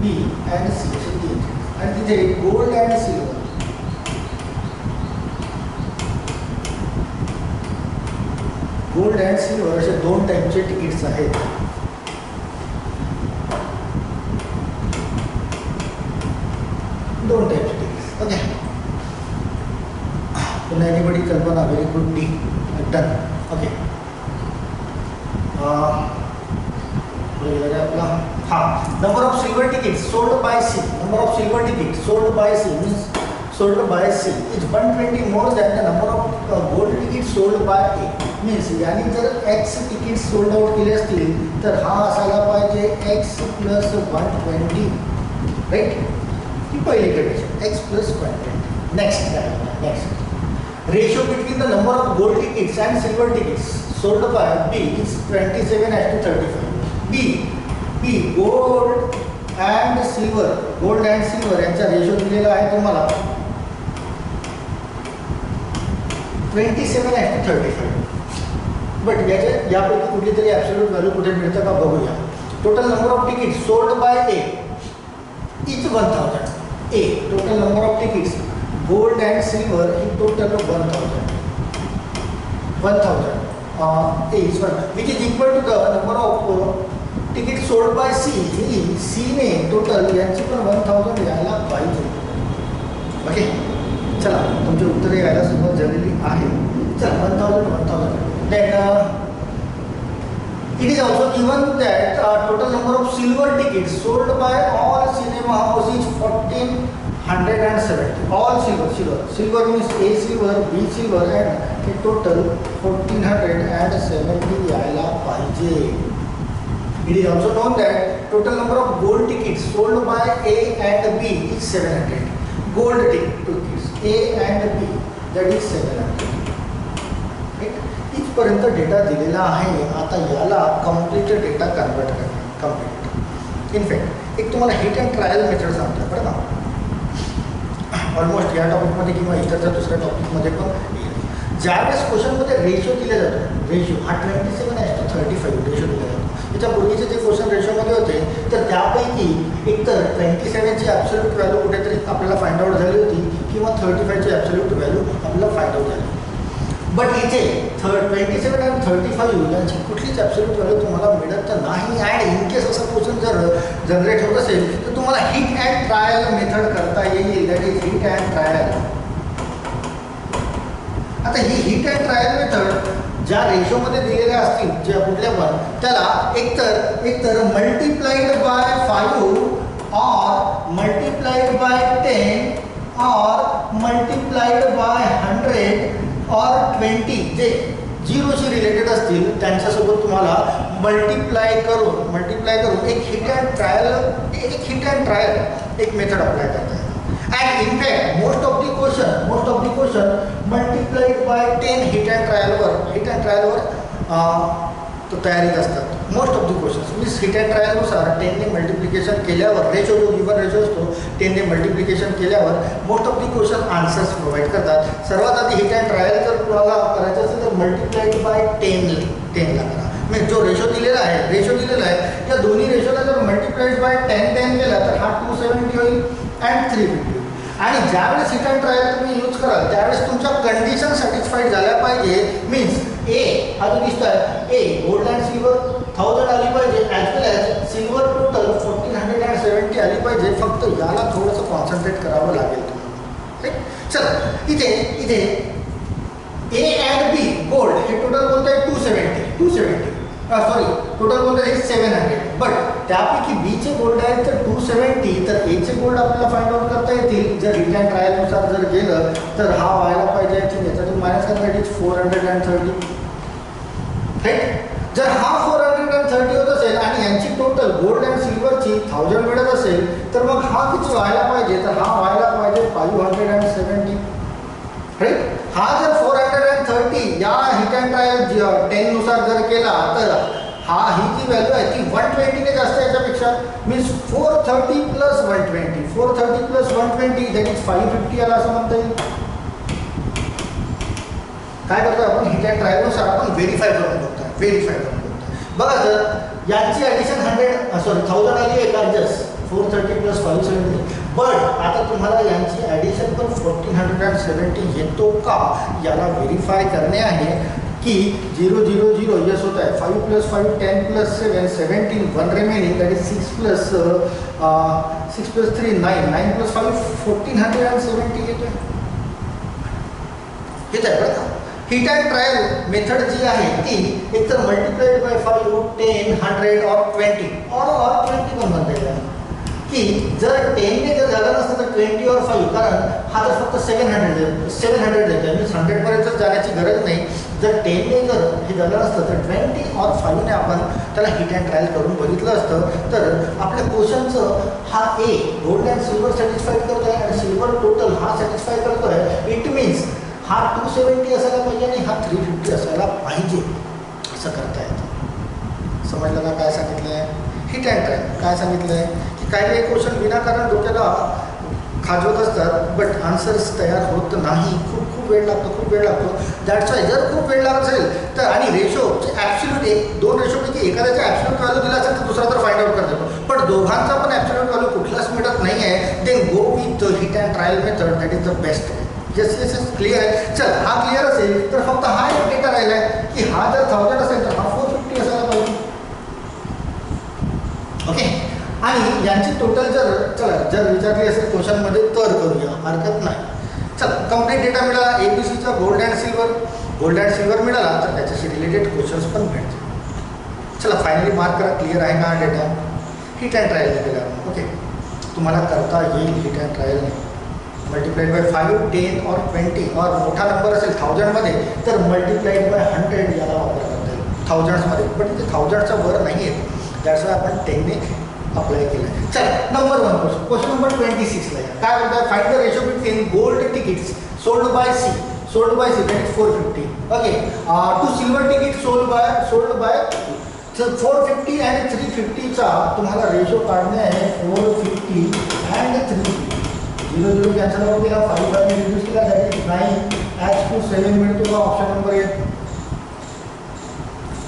B and C असे 3 आणि तिथे gold and silver gold and silver असे 2 टाईपचे तिकीट्स आहेत. 2 टाइप्स तिकीट्स. ओके, पुन्हा एनीबडी कल्पना? Very good, D done. Okay, आपला हां, number of silver tickets sold by C. Number of silver tickets sold by C means sold by C is 120 more than the number of gold tickets sold by A. Means यानी जर X तिकीट सोल्ड आउट केले असतील तर हा असायला पाहिजे X प्लस 120, राईट? ही पहिली condition, X plus 120. Next ratio between the number of gold tickets and silver tickets sold by B is 27:35. B gold and silver यांचा रेशो दिलेला आहे तुम्हाला 27:35. बट यापैकी कुठली तरी ॲब्सोल्यूट व्हॅल्यू कुठे मिळतं का बघूया. Total number of ticket sold by A is 1000. A total number of tickets gold and silver ही total 1000 A is 1 which is equal to the number of ticket sold by C. ही सीने टोटल यांची पण 1000 यायला पाहिजे. ओके, चला तुमचे उत्तरे यायला सुरुवात झालेली आहे. चला 1000. Then it is also given that total number of silver tickets sold by all cinema house is 1470. All silver means A silver, B silver and हे टोटल 1470 यायला पाहिजे. It is also known that total number of gold tickets sold by A and B is 700. Gold tickets A and B that is 700. इथपर्यंत डेटा दिलेला आहे. आता याला कम्प्लीट डेटा कन्वर्ट करणं. कम्प्लीट इनफॅक्ट एक तुम्हाला हिट अँड ट्रायल मेथड सांगतो बरं ना, ऑलमोस्ट या टॉपिकमध्ये किंवा इतरच्या दुसऱ्या टॉपिकमध्ये पण येईल. ज्यावेळेस क्वेश्चनमध्ये रेशो दिला जातो, रेशो हा 27:35 रेशो दिला जातो. त्याच्या पूर्वीचे जे क्वेश्चन रेशोमध्ये होते तर त्यापैकी एकतर 27ची ॲब्सोल्यूट व्हॅल्यू कुठेतरी आपल्याला फाइंड आउट झाली होती किंवा 35ची ॲब्सोल्यूट व्हॅल्यू आपल्याला फाइंड आउट झाली. बट इथे 27 आणि 35 यांची कुठलीच ॲब्सोल्यूट व्हॅल्यू तुम्हाला मिळत नाही. अँड इन केस असा क्वेश्चन जर जनरेट होत असेल तर तुम्हाला हिट अँड ट्रायल मेथड करता येईल. That is hit and trial. आता ही हिट अँड ट्रायल मेथड ज्या रेशोमध्ये दिलेल्या असतील ज्या कुठल्या पण त्याला एकतर मल्टिप्लाइड बाय 5 और मल्टिप्लाइड बाय 10 और मल्टिप्लाइड बाय 100 और 20 जे 0शी रिलेटेड असतील त्यांच्यासोबत तुम्हाला मल्टिप्लाय करून एक हिट अँड ट्रायल एक मेथड अप्लाय करता येईल. And in fact, most of the question multiplied by 10 hit and trial वर तो तयारीत असतात. Most of the questions means hit and ट्रायलनुसार 10ने मल्टिप्लिकेशन केल्यावर रेशो जो गिवन रेशो असतो 10ने मल्टिप्लिकेशन केल्यावर most of the question answers provide करतात. सर्वात आधी हिट अँड ट्रायल जर तुम्हाला करायचं असेल तर मल्टिप्लाइड बाय 10 ला करा. म्हणजे जो रेशो दिलेला आहे या दोन्ही रेशोला जर मल्टिप्लाइड बाय 10 केला तर हा 270 होईल अँड 350. आणि ज्यावेळेस हिट अँड ट्रायल तुम्ही यूज कराल त्यावेळेस तुमच्या कंडिशन सॅटिस्फाईड झाल्या पाहिजे. मीन्स ए हा जो दिसतोय ए गोल्ड अँड सिल्वर 1000 आली पाहिजे ॲज वेल ॲज सिल्वर टोटल 1470 आली पाहिजे. फक्त याला थोडंसं कॉन्सन्ट्रेट करावं लागेल तुम्हाला. राईट, चला इथे ए अँड बी गोल्ड हे टोटल बोलत आहे 270 सॉरी टोटल बोलत आहे 700. बट त्यापैकी बीचे गोल्ड आहेत तर 270 तर एचे गोल्ड आपल्याला फाइंड आउट करता येतील. जर हिट अँड ट्रायलनुसार जर गेलं तर हा व्हायला पाहिजे याच्यातून मायनस करता येईल 430. राईट, जर हा 430 होत असेल आणि यांची टोटल गोल्ड अँड सिल्वरची 1000 मिळत असेल तर मग हा किती व्हायला पाहिजे तर हा व्हायला पाहिजे 570. राईट, हा जर 430 या हिट अँड ट्रायल 10 नुसार जर केला तर ही जी व्हॅल्यू आहे ती 120 ने जास्त याच्यापेक्षा. मीन्स 430 प्लस 120 दॅट इज 550 आला असं म्हणता येईल. काय करतो आपण हिट अँड ट्रायलनुसार आपण व्हेरीफाय करून बघतो. बघा जर यांची ॲडिशन 1000 आली आहे का जस्ट 430 प्लस 570. बट आता तुम्हाला यांची ॲडिशन पण 1470 येतो का याला व्हेरीफाय करणे आहे. कि 0 0 0 यस होता है 5 + 5 10 + 7 17 1 रिमेनिंग दैट इज 6 + 3 9 9 + 5 1470 येत आहे बरं का. हिट अँड ट्रायल मेथड जी आहे ती एकतर मल्टिप्लाइड बाय 5 10 100 और 20 और 20 पण म्हणता येईल की जर 10 ने जर झालं नसतं तर 20 और 5 कारण हा तर फक्त 700 देतो मीन्स 100 पर्यंत जाण्याची गरज नाही. जर 10 ने जर हे झालं असतं तर 20 और 5 ने आपण त्याला हिट अँड ट्रायल करून बघितलं असतं तर आपल्या क्वेश्चनचं हा ए गोल्ड अँड सिल्वर सॅटिस्फाईड करतोय आणि सिल्वर टोटल हा सॅटिस्फाय करतोय. इट मीन्स हा 270 असायला पाहिजे आणि हा 350 असायला पाहिजे असं करता येतं. समजलं का काय सांगितलं आहे. हिट अँड ट्रायल काय सांगितलं आहे की काही क्वेश्चन विनाकारण डोक्याला खाजवत असतात बट आन्सर्स तयार होत नाही. खूप वेळ लागतो. दॅट्स वाय जर खूप वेळ लागत असेल तर आणि रेशो ॲब्सोल्यूट दोन रेशोपैकी एखाद्याचा ॲब्सोल्यूट व्हॅल्यू दिला असेल तर दुसरा तर फाइंड आउट करतो पण दोघांचा पण ॲब्सोल्यूट व्हॅल्यू कुठलाच मिळत नाही आहे then go with hit and trial method that is the best. Yes clear आहे. चल हा क्लिअर असेल तर फक्त हा एक डेटा राहिला आहे की हा जर 1000 असेल तर हा 450 असायला पाहिजे. ओके आणि यांची टोटल जर विचारली असेल क्वेश्चनमध्ये तर करूया हरकत नाही. चल कंप्लीट डेटा मिळाला ABCचा गोल्ड अँड सिल्वर मिळाला तर त्याच्याशी रिलेटेड क्वेश्चन्स पण भेटतील. चला फायनली मार्क करा. क्लिअर आहे का डेटा. हिट अँड ट्रायल केला. ओके तुम्हाला करता येईल hit and trial multiplied by 5 10 और 20 और मोठा नंबर असेल 1000 मध्ये तर मल्टिप्लाइड बाय 100 याला वापर करता येईल 1000s मध्ये पण इथे 1000च्या वर नाही आहे दॅट्स वाय आपण 10 ने अप्लाय केलं आहे. चला नंबर 1 क्वेश्चन नंबर 26 ला काय म्हणतात find the ratio between gold tickets sold by C that is 450 okay to silver ticket sold by 450 आणि 350 चा तुम्हाला रेशो काढणे आहे 450 अँड 350 0 0 कॅन्सल आउट केला 5 ने रिड्यूस केला दॅट इज 9 9:7 मिळतो का option number 1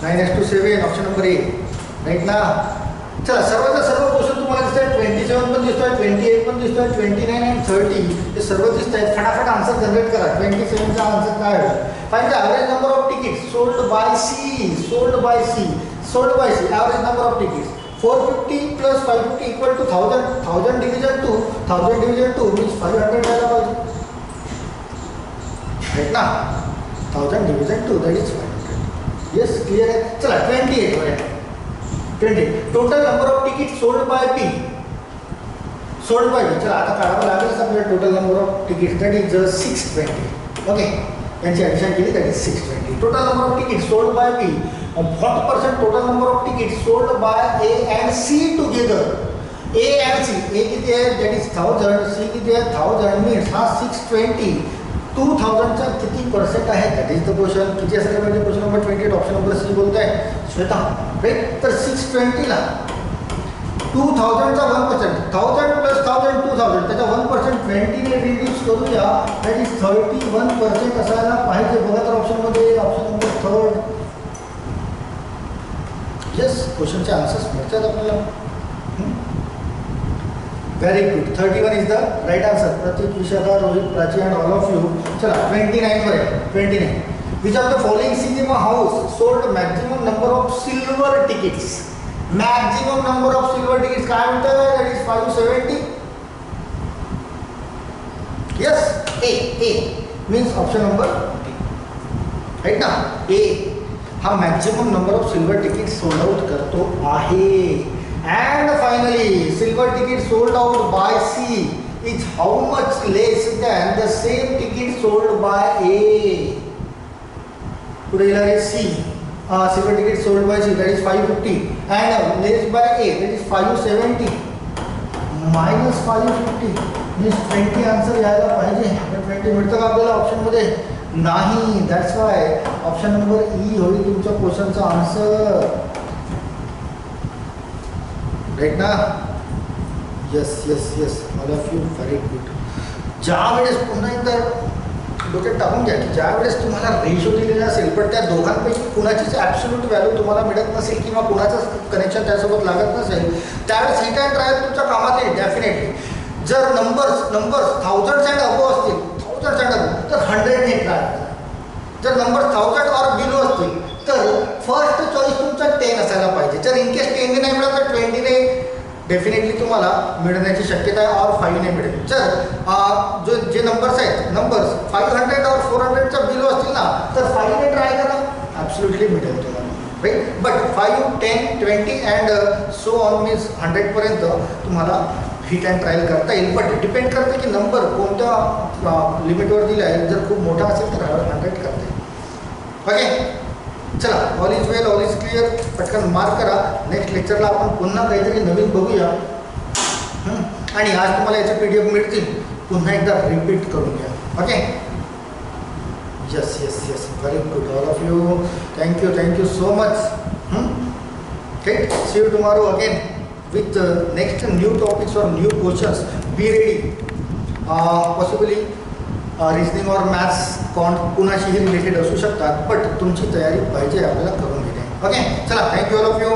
9:7 option number 1 right ना. चला सर्व क्वेश्चन तुम्हाला दिसत आहेत 27 पण दिसतोय 28 पण दिसतोय 29 आणि 30 हे सर्व दिसत आहेत. फटाफट आन्सर जनरेट करा. 27 चा आन्सर काय आहे find the average number of tickets sold by C average number of tickets 450 + 550 equal to 1000 division 2 means 500 यायला पाहिजे राईट ना. 1000 division 2 that is 500. Yes clear आहे. चला 28 वर 20 total number of ticket sold by P चला आता काढावं लागेल आपल्याला total number of ticket that is 620 okay यांची ॲडिशन केली that is 620 total number of ticket sold by P 40% total number of ticket sold by A and C together. A and C किती आहे दॅट इज 1000 सी किती आहे 1000 मीन्स हा 620 2000चा किती पर्सेंट आहे दॅट इज द क्वेश्चन. किती असेल म्हणजे question number 28 option number C बोलत आहे श्वेता राईट. तर 620 ला 2000चा 1% 1000 + 1000 2000 त्याचा 1% 20 ने रिड्यूस करूया दॅट इज 31% असायला पाहिजे. बघा तर ऑप्शनमध्ये ऑप्शन नंबर 3 येस क्वेश्चनचे आन्सर्स मिळतात आपल्याला. Very good 31 is the right answer. Pratik Vishakha Rohit Prachi and all of you. चला 29 वर आहे 29 which of the following cinema house sold maximum number of silver tickets काय म्हणतात that is 570 yes A means option number right ना. ए हा maximum number of silver ticket sold out करतो आहे. And finally silver ticket sold out by C is how much less than the same ticket sold by A. पुढे येणार आहे C silver ticket sold by C that is 550 and less by A that is 570 minus 550 means 20 answer यायला पाहिजे. 20 मिळतं का आपल्याला ऑप्शनमध्ये नाही. That's Y option number E होईल तुमच्या क्वेश्चनचा आन्सर राईट ना. Yes all of you very good. ज्या वेळेस पुन्हा एकदा डोक्यात टाकून घ्या की ज्या वेळेस तुम्हाला रेशो दिलेला असेल पण त्या दोघांपैकी कुणाचीच ॲब्सोल्यूट व्हॅल्यू तुम्हाला मिळत नसेल किंवा कुणाचंच कनेक्शन त्यासोबत लागत नसेल त्यावेळेस हिट अँड ट्रायल तुमच्या कामात येईल डेफिनेटली. जर नंबर्स 1000 अँड अबो असतील 1000 अँड अबो तर 100 ने ट्राय करा जर नंबर 1000 और बिलो असतील तर फर्स्ट चॉईस तुमचा 10 असायला पाहिजे. जर इन केस 10 नाही मिळालं तर 20 ने डेफिनेटली तुम्हाला मिळण्याची शक्यता आहे और 5 ने मिळेल. जर जे नंबर्स आहेत नंबर्स 500 और 400 चा बिलो असतील ना तर 5 ने ट्राय करा, ॲब्सोल्युटली मिळेल तुम्हाला. Right, but 5, 10, 20 and so on means 100 पर्यंत तुम्हाला हिट अँड ट्रायल करता येईल. बट डिपेंड करते की नंबर कोणत्या लिमिटवर दिला आहे. जर खूप मोठा असेल तर 100 करता येईल. ओके, चला, all is well, all is clear. पटकन मार्क करा. नेक्स्ट लेक्चरला आपण पुन्हा काहीतरी नवीन बघूया आणि आज तुम्हाला याचे PDF मिळतील. पुन्हा एकदा रिपीट करून घ्या. Okay, yes, very good all of you. Thank you so much. Okay, see you tomorrow again with next new topics or new questions. Be ready. Possibly reasoning or maths कुणाशीही रिलेटेड असू शकतात, बट तुमची तयारी पाहिजे आपल्याला करून घेणे. ओके, चला, थँक्यू ऑल ऑफ यू.